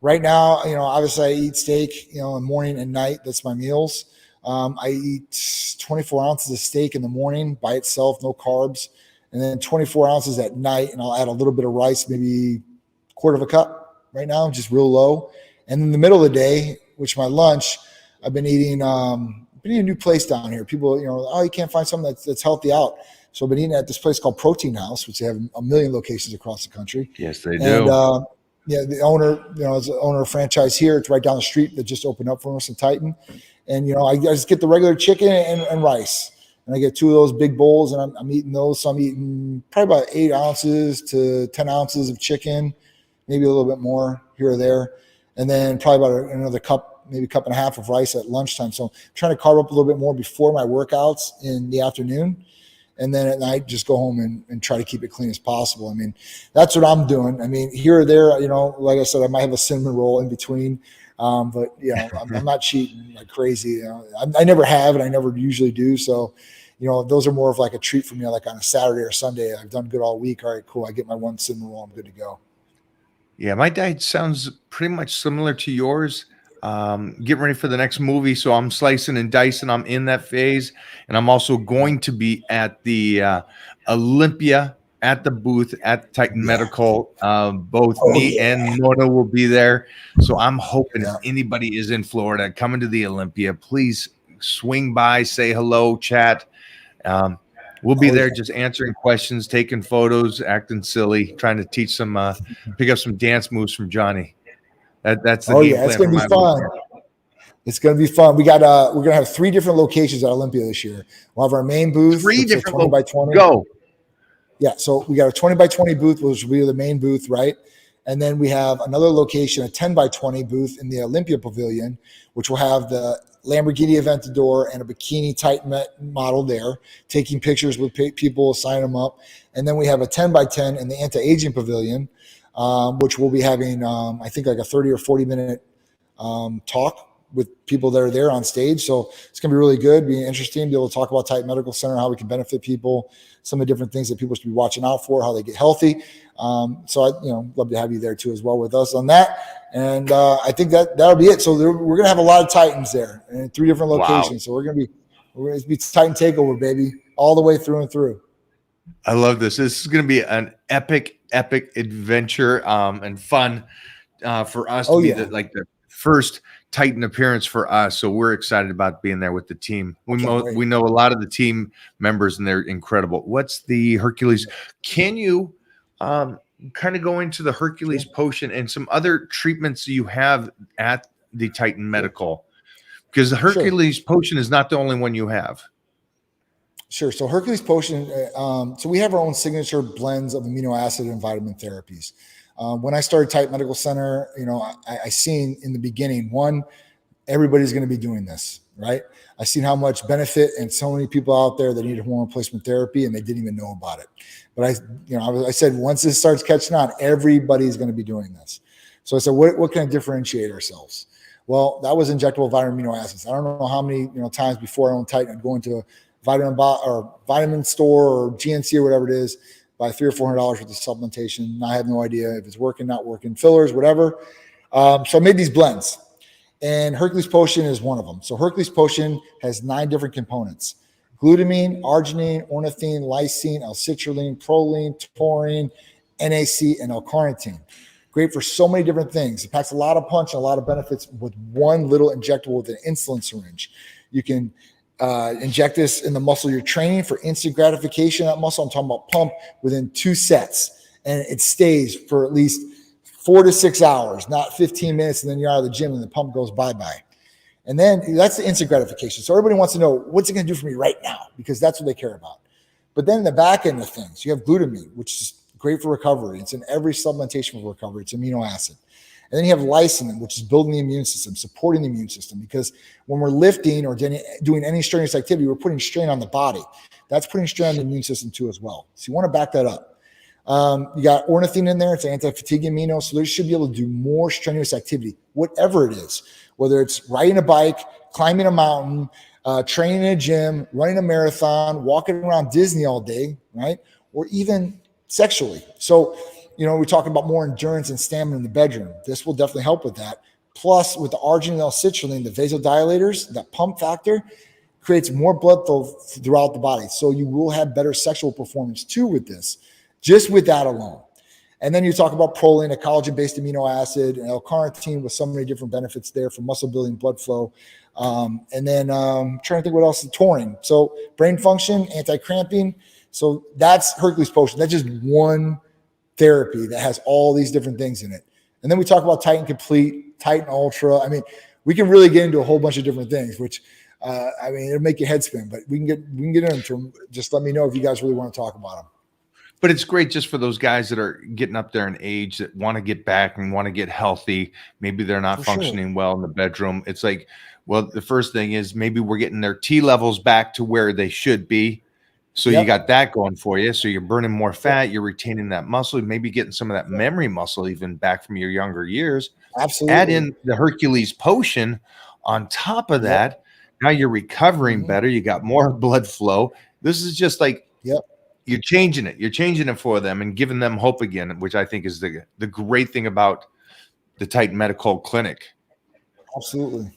Speaker 2: Right now, obviously I eat steak, in the morning and night. That's my meals. I eat 24 ounces of steak in the morning by itself, no carbs, and then 24 ounces at night. And I'll add a little bit of rice, maybe quarter of a cup right now, just real low. And in the middle of the day, which my lunch, I've been eating, a new place down here. People, you can't find something that's healthy out. So I've been eating at this place called Protein House, which they have a million locations across the country.
Speaker 1: Yes, they do.
Speaker 2: And, the owner, is the owner of a franchise here. It's right down the street that just opened up for us in Titan. And, I just get the regular chicken and rice. And I get 2 of those big bowls, and I'm eating those. So I'm eating probably about 8 ounces to 10 ounces of chicken, maybe a little bit more here or there. And then probably about another cup, maybe a cup and a half of rice at lunchtime. So I'm trying to carb up a little bit more before my workouts in the afternoon. And then at night, just go home and try to keep it clean as possible. I mean, that's what I'm doing. I mean, here or there, like I said, I might have a cinnamon roll in between. But I'm not cheating like crazy. I never have, and I never usually do. So, those are more of like a treat for me, like on a Saturday or Sunday. I've done good all week. All right, cool. I get my one cinnamon roll. I'm good to go.
Speaker 1: Yeah, my diet sounds pretty much similar to yours. Getting ready for the next movie, so I'm slicing and dicing. I'm in that phase, and I'm also going to be at the Olympia at the booth at Titan Medical. Both me and Mona will be there, so I'm hoping if anybody is in Florida coming to the Olympia, please swing by, say hello, chat. We'll be there just answering questions, taking photos, acting silly, trying to teach some, pick up some dance moves from Johnny. That's the game plan.
Speaker 2: It's gonna be fun. It's gonna be fun. We got we're gonna have 3 different locations at Olympia this year. We'll have our main booth,
Speaker 1: 3 different
Speaker 2: 20 by 20.
Speaker 1: Go.
Speaker 2: Yeah, so we got a 20 by 20 booth, which will be the main booth, right? And then we have another location, a 10 by 20 booth in the Olympia Pavilion, which will have the Lamborghini Aventador and a bikini Titan model there, taking pictures with people, signing them up. And then we have a 10 by 10 in the Anti-Aging Pavilion, which we'll be having, I think, like a 30 or 40-minute talk with people that are there on stage. So it's going to be really good, be interesting, be able to talk about Titan Medical Center, how we can benefit people, some of the different things that people should be watching out for, how they get healthy. So I, love to have you there too as well with us on that. And I think that'll be it. So we're going to have a lot of Titans there in 3 different locations. Wow. So we're going to be Titan Takeover, baby, all the way through and through.
Speaker 1: I love this. This is going to be an epic adventure and fun for us to be the first Titan appearance for us. So we're excited about being there with the team. We know a lot of the team members, and they're incredible. What's the Hercules? Can you kind of go into the Hercules potion and some other treatments you have at the Titan Medical? Because the Hercules potion is not the only one you have.
Speaker 2: Sure. So Hercules potion, so we have our own signature blends of amino acid and vitamin therapies. When I started Titan Medical Center, I seen in the beginning, everybody's going to be doing this, right? I seen how much benefit and so many people out there that needed hormone replacement therapy and they didn't even know about it. But I said, once this starts catching on, everybody's going to be doing this. So I said, what can I differentiate ourselves? Well, that was injectable vitamin amino acids. I don't know how many times before I owned Titan, I'd go into a vitamin store or GNC or whatever it is, buy $300 or $400 worth of supplementation. And I have no idea if it's working, not working, fillers, whatever. So I made these blends, and Hercules Potion is one of them. So Hercules Potion has 9 different components: glutamine, arginine, ornithine, lysine, L-citrulline, proline, taurine, NAC, and L-carnitine. Great for so many different things. It packs a lot of punch and a lot of benefits with one little injectable with an insulin syringe. You can inject this in the muscle you're training for instant gratification of that muscle. I'm talking about pump within 2 sets, and it stays for at least 4 to 6 hours, not 15 minutes, and then you're out of the gym and the pump goes bye-bye. And then that's the instant gratification. So everybody wants to know, what's it going to do for me right now? Because that's what they care about. But then the back end of things, you have glutamine, which is great for recovery. It's in every supplementation for recovery. It's amino acid. And then you have lysine, which is building the immune system, supporting the immune system. Because when we're lifting or doing any strenuous activity, we're putting strain on the body. That's putting strain on the immune system too as well. So you want to back that up. You got ornithine in there. It's an anti-fatigue amino. So they should be able to do more strenuous activity, whatever it is, whether it's riding a bike, climbing a mountain, training in a gym, running a marathon, walking around Disney all day, right? Or even sexually. So, we're talking about more endurance and stamina in the bedroom. This will definitely help with that. Plus, with the arginine L-citrulline, the vasodilators, that pump factor creates more blood flow throughout the body. So you will have better sexual performance too with this, just with that alone. And then you talk about proline, a collagen-based amino acid, and L-carnitine with so many different benefits there for muscle building, blood flow. And then trying to think what else is taurine. So brain function, anti-cramping. So that's Hercules Potion. That's just one therapy that has all these different things in it. And then we talk about Titan Complete, Titan Ultra. I mean, we can really get into a whole bunch of different things, which it'll make your head spin, but we can get into them. Just let me know if you guys really want to talk about them.
Speaker 1: But it's great just for those guys that are getting up there in age that want to get back and want to get healthy. Maybe they're not functioning well in the bedroom. It's like, well, the first thing is maybe we're getting their T levels back to where they should be. So you got that going for you. So you're burning more fat. You're retaining that muscle, maybe getting some of that memory muscle even back from your younger years.
Speaker 2: Absolutely.
Speaker 1: Add in the Hercules Potion on top of that. Now you're recovering better. You got more blood flow. This is just like, you're changing it. You're changing it for them and giving them hope again, which I think is the great thing about the Titan Medical Clinic.
Speaker 2: Absolutely.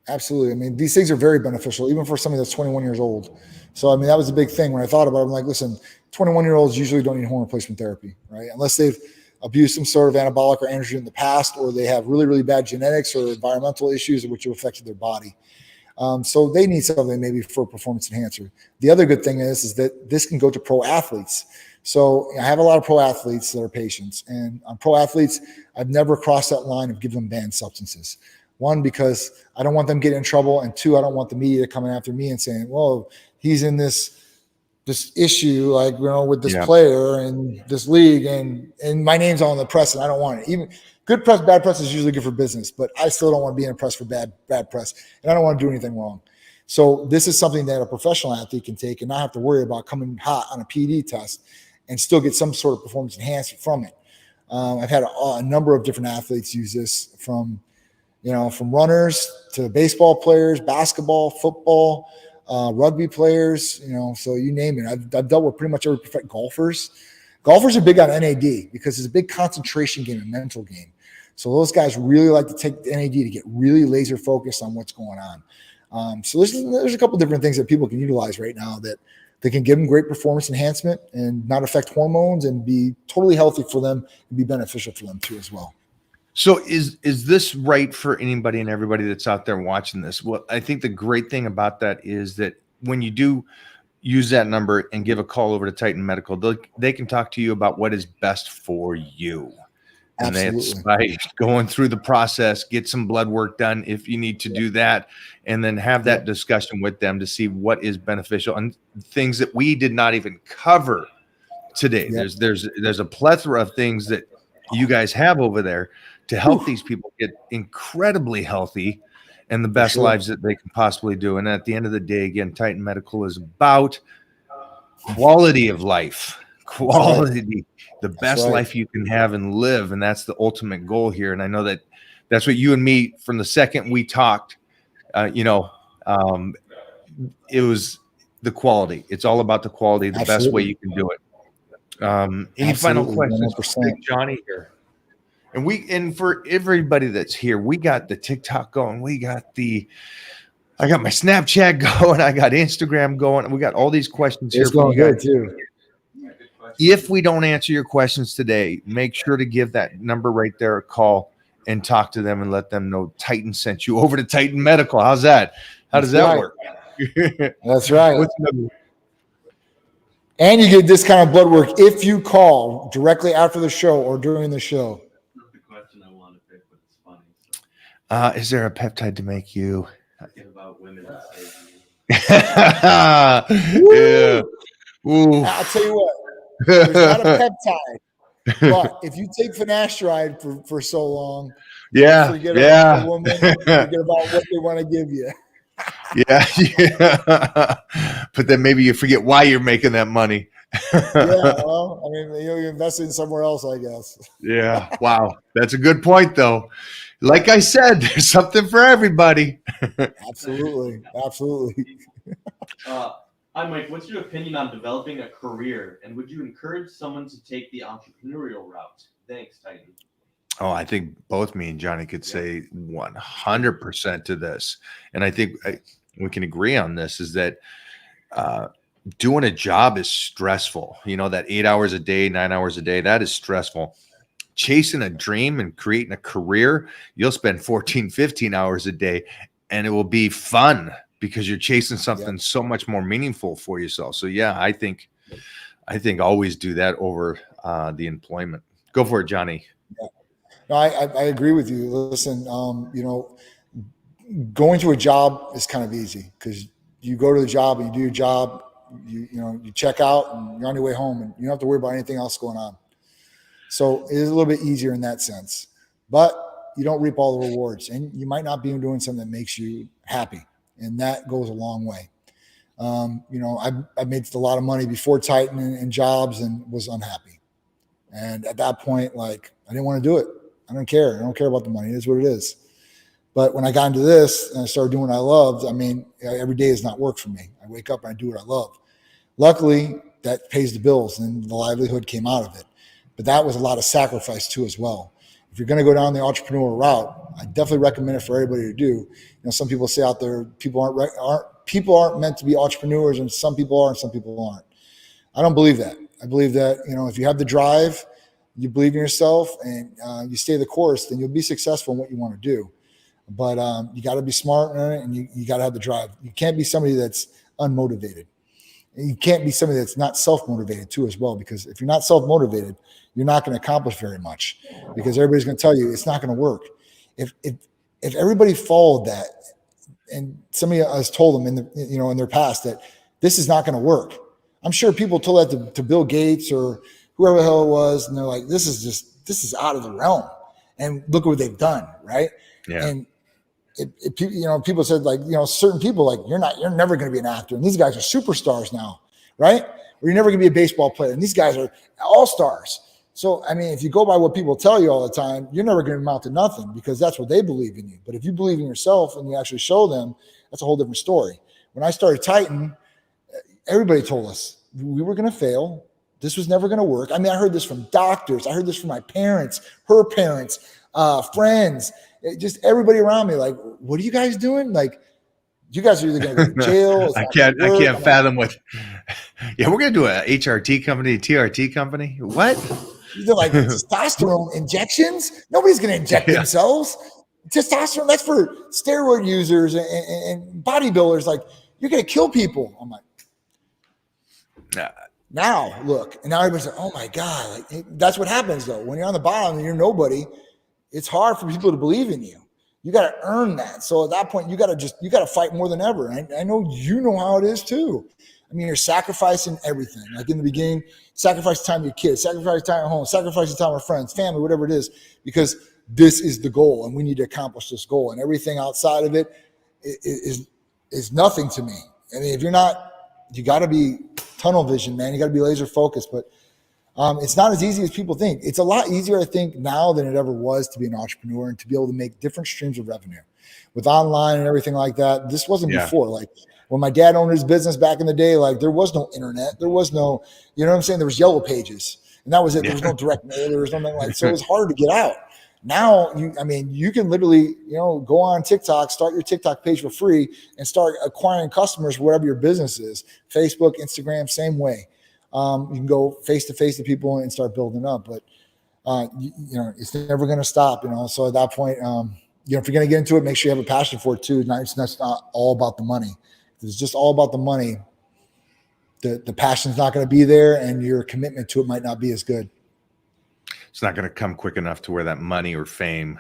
Speaker 2: Absolutely. I mean, these things are very beneficial, even for somebody that's 21 years old. So, I mean, that was a big thing when I thought about it. I'm like, listen, 21-year-olds usually don't need hormone replacement therapy, right? Unless they've abused some sort of anabolic or androgen in the past, or they have really, really bad genetics or environmental issues which have affected their body. So they need something maybe for a performance enhancer. The other good thing is that this can go to pro athletes. So I have a lot of pro athletes that are patients, and on pro athletes, I've never crossed that line of giving them banned substances. One, because I don't want them getting in trouble, and two, I don't want the media coming after me and saying, "Well, he's in this issue, with this player and this league, and my name's all in the press, and I don't want it." Even good press, bad press is usually good for business, but I still don't want to be in a press for bad press, and I don't want to do anything wrong. So this is something that a professional athlete can take and not have to worry about coming hot on a PD test and still get some sort of performance enhancement from it. I've had a number of different athletes use this, from runners to baseball players, basketball, football, rugby players, so you name it. I've dealt with pretty much every golfers. Golfers are big on NAD because it's a big concentration game and mental game. So those guys really like to take the NAD to get really laser focused on what's going on. So there's a couple different things that people can utilize right now that they can give them great performance enhancement and not affect hormones and be totally healthy for them and be beneficial for them too as well.
Speaker 1: So is this right for anybody and everybody that's out there watching this? Well, I think the great thing about that is that when you do use that number and give a call over to Titan Medical, they can talk to you about what is best for you. And that's by going through the process, get some blood work done if you need to do that, and then have that discussion with them to see what is beneficial and things that we did not even cover today. There's a plethora of things that you guys have over there to help these people get incredibly healthy and the best lives that they can possibly do. And at the end of the day, again, Titan Medical is about quality of life, the best life you can have and live. And that's the ultimate goal here. And I know that that's what you and me, from the second we talked, it was the quality. It's all about the quality, the best way you can do it. Any final questions for Johnny here? And for everybody that's here, we got the TikTok going. I got my Snapchat going. I got Instagram going. We got all these questions here.
Speaker 2: It's going good too.
Speaker 1: If we don't answer your questions today, make sure to give that number right there a call and talk to them and let them know Titan sent you over to Titan Medical. How's that? How does that work?
Speaker 2: That's right. And you get discounted blood work if you call directly after the show or during the show.
Speaker 1: Is there a peptide to make you?
Speaker 4: About women.
Speaker 1: Yeah. Ooh.
Speaker 2: I'll tell you what. There's not a peptide, but if you take finasteride for so long, forget about the woman, forget about what they want to give you.
Speaker 1: Yeah. But then maybe you forget why you're making that money.
Speaker 2: Yeah, well, I mean, you invest in somewhere else, I guess.
Speaker 1: Yeah. Wow. That's a good point, though. Like I said, there's something for everybody.
Speaker 2: Absolutely, absolutely.
Speaker 4: Hi, Mike. What's your opinion on developing a career, and would you encourage someone to take the entrepreneurial route? Thanks, Titan.
Speaker 1: Oh, I think both me and Johnny could say 100% to this. And I think we can agree on this is that doing a job is stressful. You know, that 8 hours a day, 9 hours a day, that is stressful. Chasing a dream and creating a career, you'll spend 14, 15 hours a day and it will be fun because you're chasing something so much more meaningful for yourself. So yeah, I think always do that over the employment. Go for it, Johnny.
Speaker 2: Yeah. No, I agree with you. Listen, you know, going to a job is kind of easy because you go to the job and you do your job, you check out and you're on your way home and you don't have to worry about anything else going on. So it is a little bit easier in that sense, but you don't reap all the rewards and you might not be doing something that makes you happy. And that goes a long way. You know, I made a lot of money before Titan and jobs and was unhappy. And at that point, like, I didn't want to do it. I don't care. I don't care about the money. It is what it is. But when I got into this and I started doing what I loved, I mean, every day is not work for me. I wake up and I do what I love. Luckily, that pays the bills and the livelihood came out of it. But that was a lot of sacrifice too as well. If you're going to go down the entrepreneurial route, I definitely recommend it for everybody to do. You know, some people say out there, people aren't meant to be entrepreneurs, and some people are and some people aren't. I don't believe that. I believe that, you know, if you have the drive, you believe in yourself, and you stay the course, then you'll be successful in what you want to do. But you got to be smart in it, and you got to have the drive. You can't be somebody that's unmotivated. And you can't be somebody that's not self-motivated too as well, because if you're not self-motivated, you're not going to accomplish very much because everybody's going to tell you it's not going to work. If everybody followed that, and somebody has told them in their past that this is not going to work, I'm sure people told that to Bill Gates or whoever the hell it was, and they're like, this is out of the realm. And look at what they've done, right?
Speaker 1: Yeah.
Speaker 2: And people said, like, certain people, like, you're never going to be an actor, and these guys are superstars now, right? Or you're never going to be a baseball player, and these guys are all stars. So, I mean, if you go by what people tell you all the time, you're never going to amount to nothing because that's what they believe in you. But if you believe in yourself and you actually show them, that's a whole different story. When I started Titan, everybody told us we were going to fail. This was never going to work. I mean, I heard this from doctors. I heard this from my parents, her parents, friends, just everybody around me. Like, what are you guys doing? Like, you guys are either going to go to jail.
Speaker 1: I can't fathom what. Yeah, we're going to do a HRT company, TRT company. What?
Speaker 2: They're like testosterone injections. Nobody's going to inject themselves. Testosterone, that's for steroid users and bodybuilders. Like, you're going to kill people. I'm like, now look, and now everybody's like, oh my God. Like, that's what happens though. When you're on the bottom and you're nobody, it's hard for people to believe in you. You got to earn that. So at that point, you got to fight more than ever. And I know you know how it is too. I mean, you're sacrificing everything. Like in the beginning, sacrifice time with your kids, sacrifice time at home, sacrifice time with friends, family, whatever it is, because this is the goal and we need to accomplish this goal. And everything outside of it is nothing to me. I mean, if you're not, you got to be tunnel vision, man. You got to be laser focused, but it's not as easy as people think. It's a lot easier, I think, now than it ever was to be an entrepreneur and to be able to make different streams of revenue with online and everything like that. This wasn't before. Like when my dad owned his business back in the day, like there was no internet. There was no, you know what I'm saying? There was Yellow Pages and that was it. There was no direct mail. There was nothing like, so it was hard to get out. Now, you can literally, go on TikTok, start your TikTok page for free and start acquiring customers for whatever your business is. Facebook, Instagram, same way. You can go face to face to people and start building up, but it's never going to stop. So at that point, if you're going to get into it, make sure you have a passion for it too. It's not all about the money. If it's just all about the money, the passion's not going to be there, and your commitment to it might not be as good.
Speaker 1: It's not going to come quick enough to where that money or fame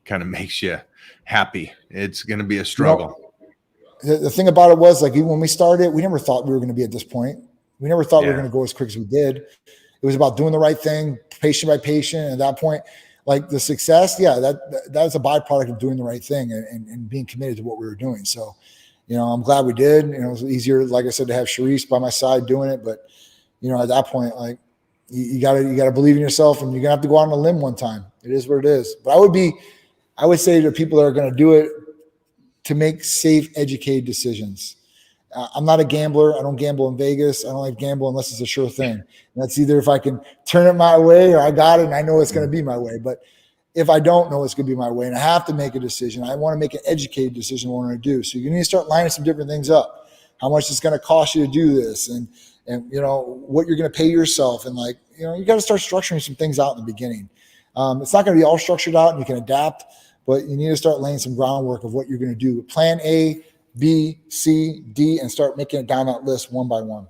Speaker 1: kind of makes you happy. It's going to be a struggle.
Speaker 2: The thing about it was, like, even when we started, we never thought we were going to be at this point. We never thought we were going to go as quick as we did. It was about doing the right thing, patient by patient. And at that point, like the success, that's a byproduct of doing the right thing and being committed to what we were doing. So, I'm glad we did. It was easier, like I said, to have Sharice by my side doing it. But, at that point, like you gotta believe in yourself, and you're gonna have to go out on a limb one time. It is what it is. But I would say to people that are going to do it, to make safe, educated decisions. I'm not a gambler. I don't gamble in Vegas. I don't like gamble unless it's a sure thing. And that's either if I can turn it my way or I got it and I know it's going to be my way. But if I don't know it's going to be my way and I have to make a decision, I want to make an educated decision what I want to do. So you need to start lining some different things up. How much it's going to cost you to do this, and what you're going to pay yourself, and you got to start structuring some things out in the beginning. It's not going to be all structured out, and you can adapt, but you need to start laying some groundwork of what you're going to do. Plan A, B, C, D, and start making it down that list one by one.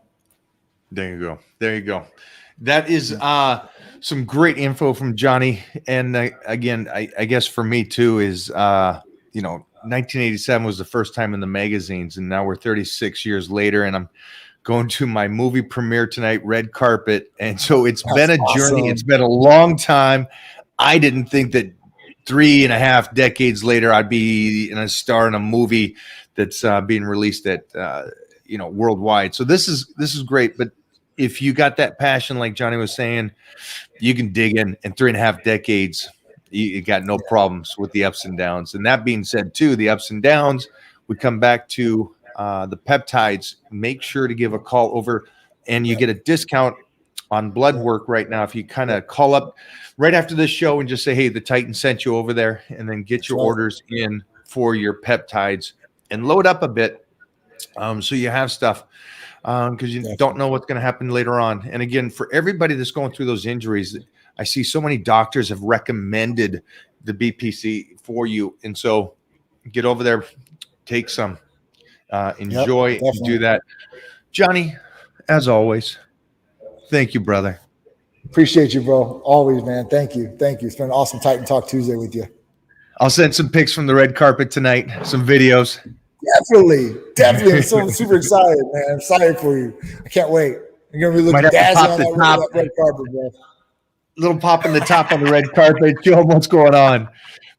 Speaker 1: There you go. That is some great info from Johnny. And again, I guess for me too is, 1987 was the first time in the magazines, and now we're 36 years later, and I'm going to my movie premiere tonight, Red Carpet. And so it's been a journey.
Speaker 2: Awesome.
Speaker 1: It's been a long time. I didn't think that 3.5 decades later, I'd be in a star in a movie that's being released at, worldwide. So this is great. But if you got that passion, like Johnny was saying, you can dig in 3.5 decades. You got no problems with the ups and downs. And that being said, too, the ups and downs, we come back to the peptides. Make sure to give a call over, and you get a discount on blood work right now if you kind of call up right after this show and just say, hey, the Titan sent you over there, and then get your orders in for your peptides and load up a bit so you have stuff because you don't know what's going to happen later on. And again, for everybody that's going through those injuries, I see so many doctors have recommended the BPC for you. And so get over there, take some, enjoy, and do that. Johnny, as always, thank you, brother.
Speaker 2: Appreciate you, bro. Always, man. Thank you. It's been an awesome Titan Talk Tuesday with you.
Speaker 1: I'll send some pics from the red carpet tonight, some videos.
Speaker 2: Definitely. I'm so super excited, man. I'm excited for you. I can't wait. You're going to be looking dazzling on that red carpet, bro.
Speaker 1: Little pop in the top on the red carpet. Show them what's going on.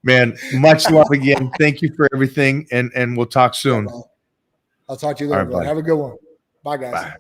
Speaker 1: Man, much love again. Thank you for everything, and we'll talk soon.
Speaker 2: I'll talk to you later, bro. Have a good one. Bye, guys.
Speaker 1: Bye.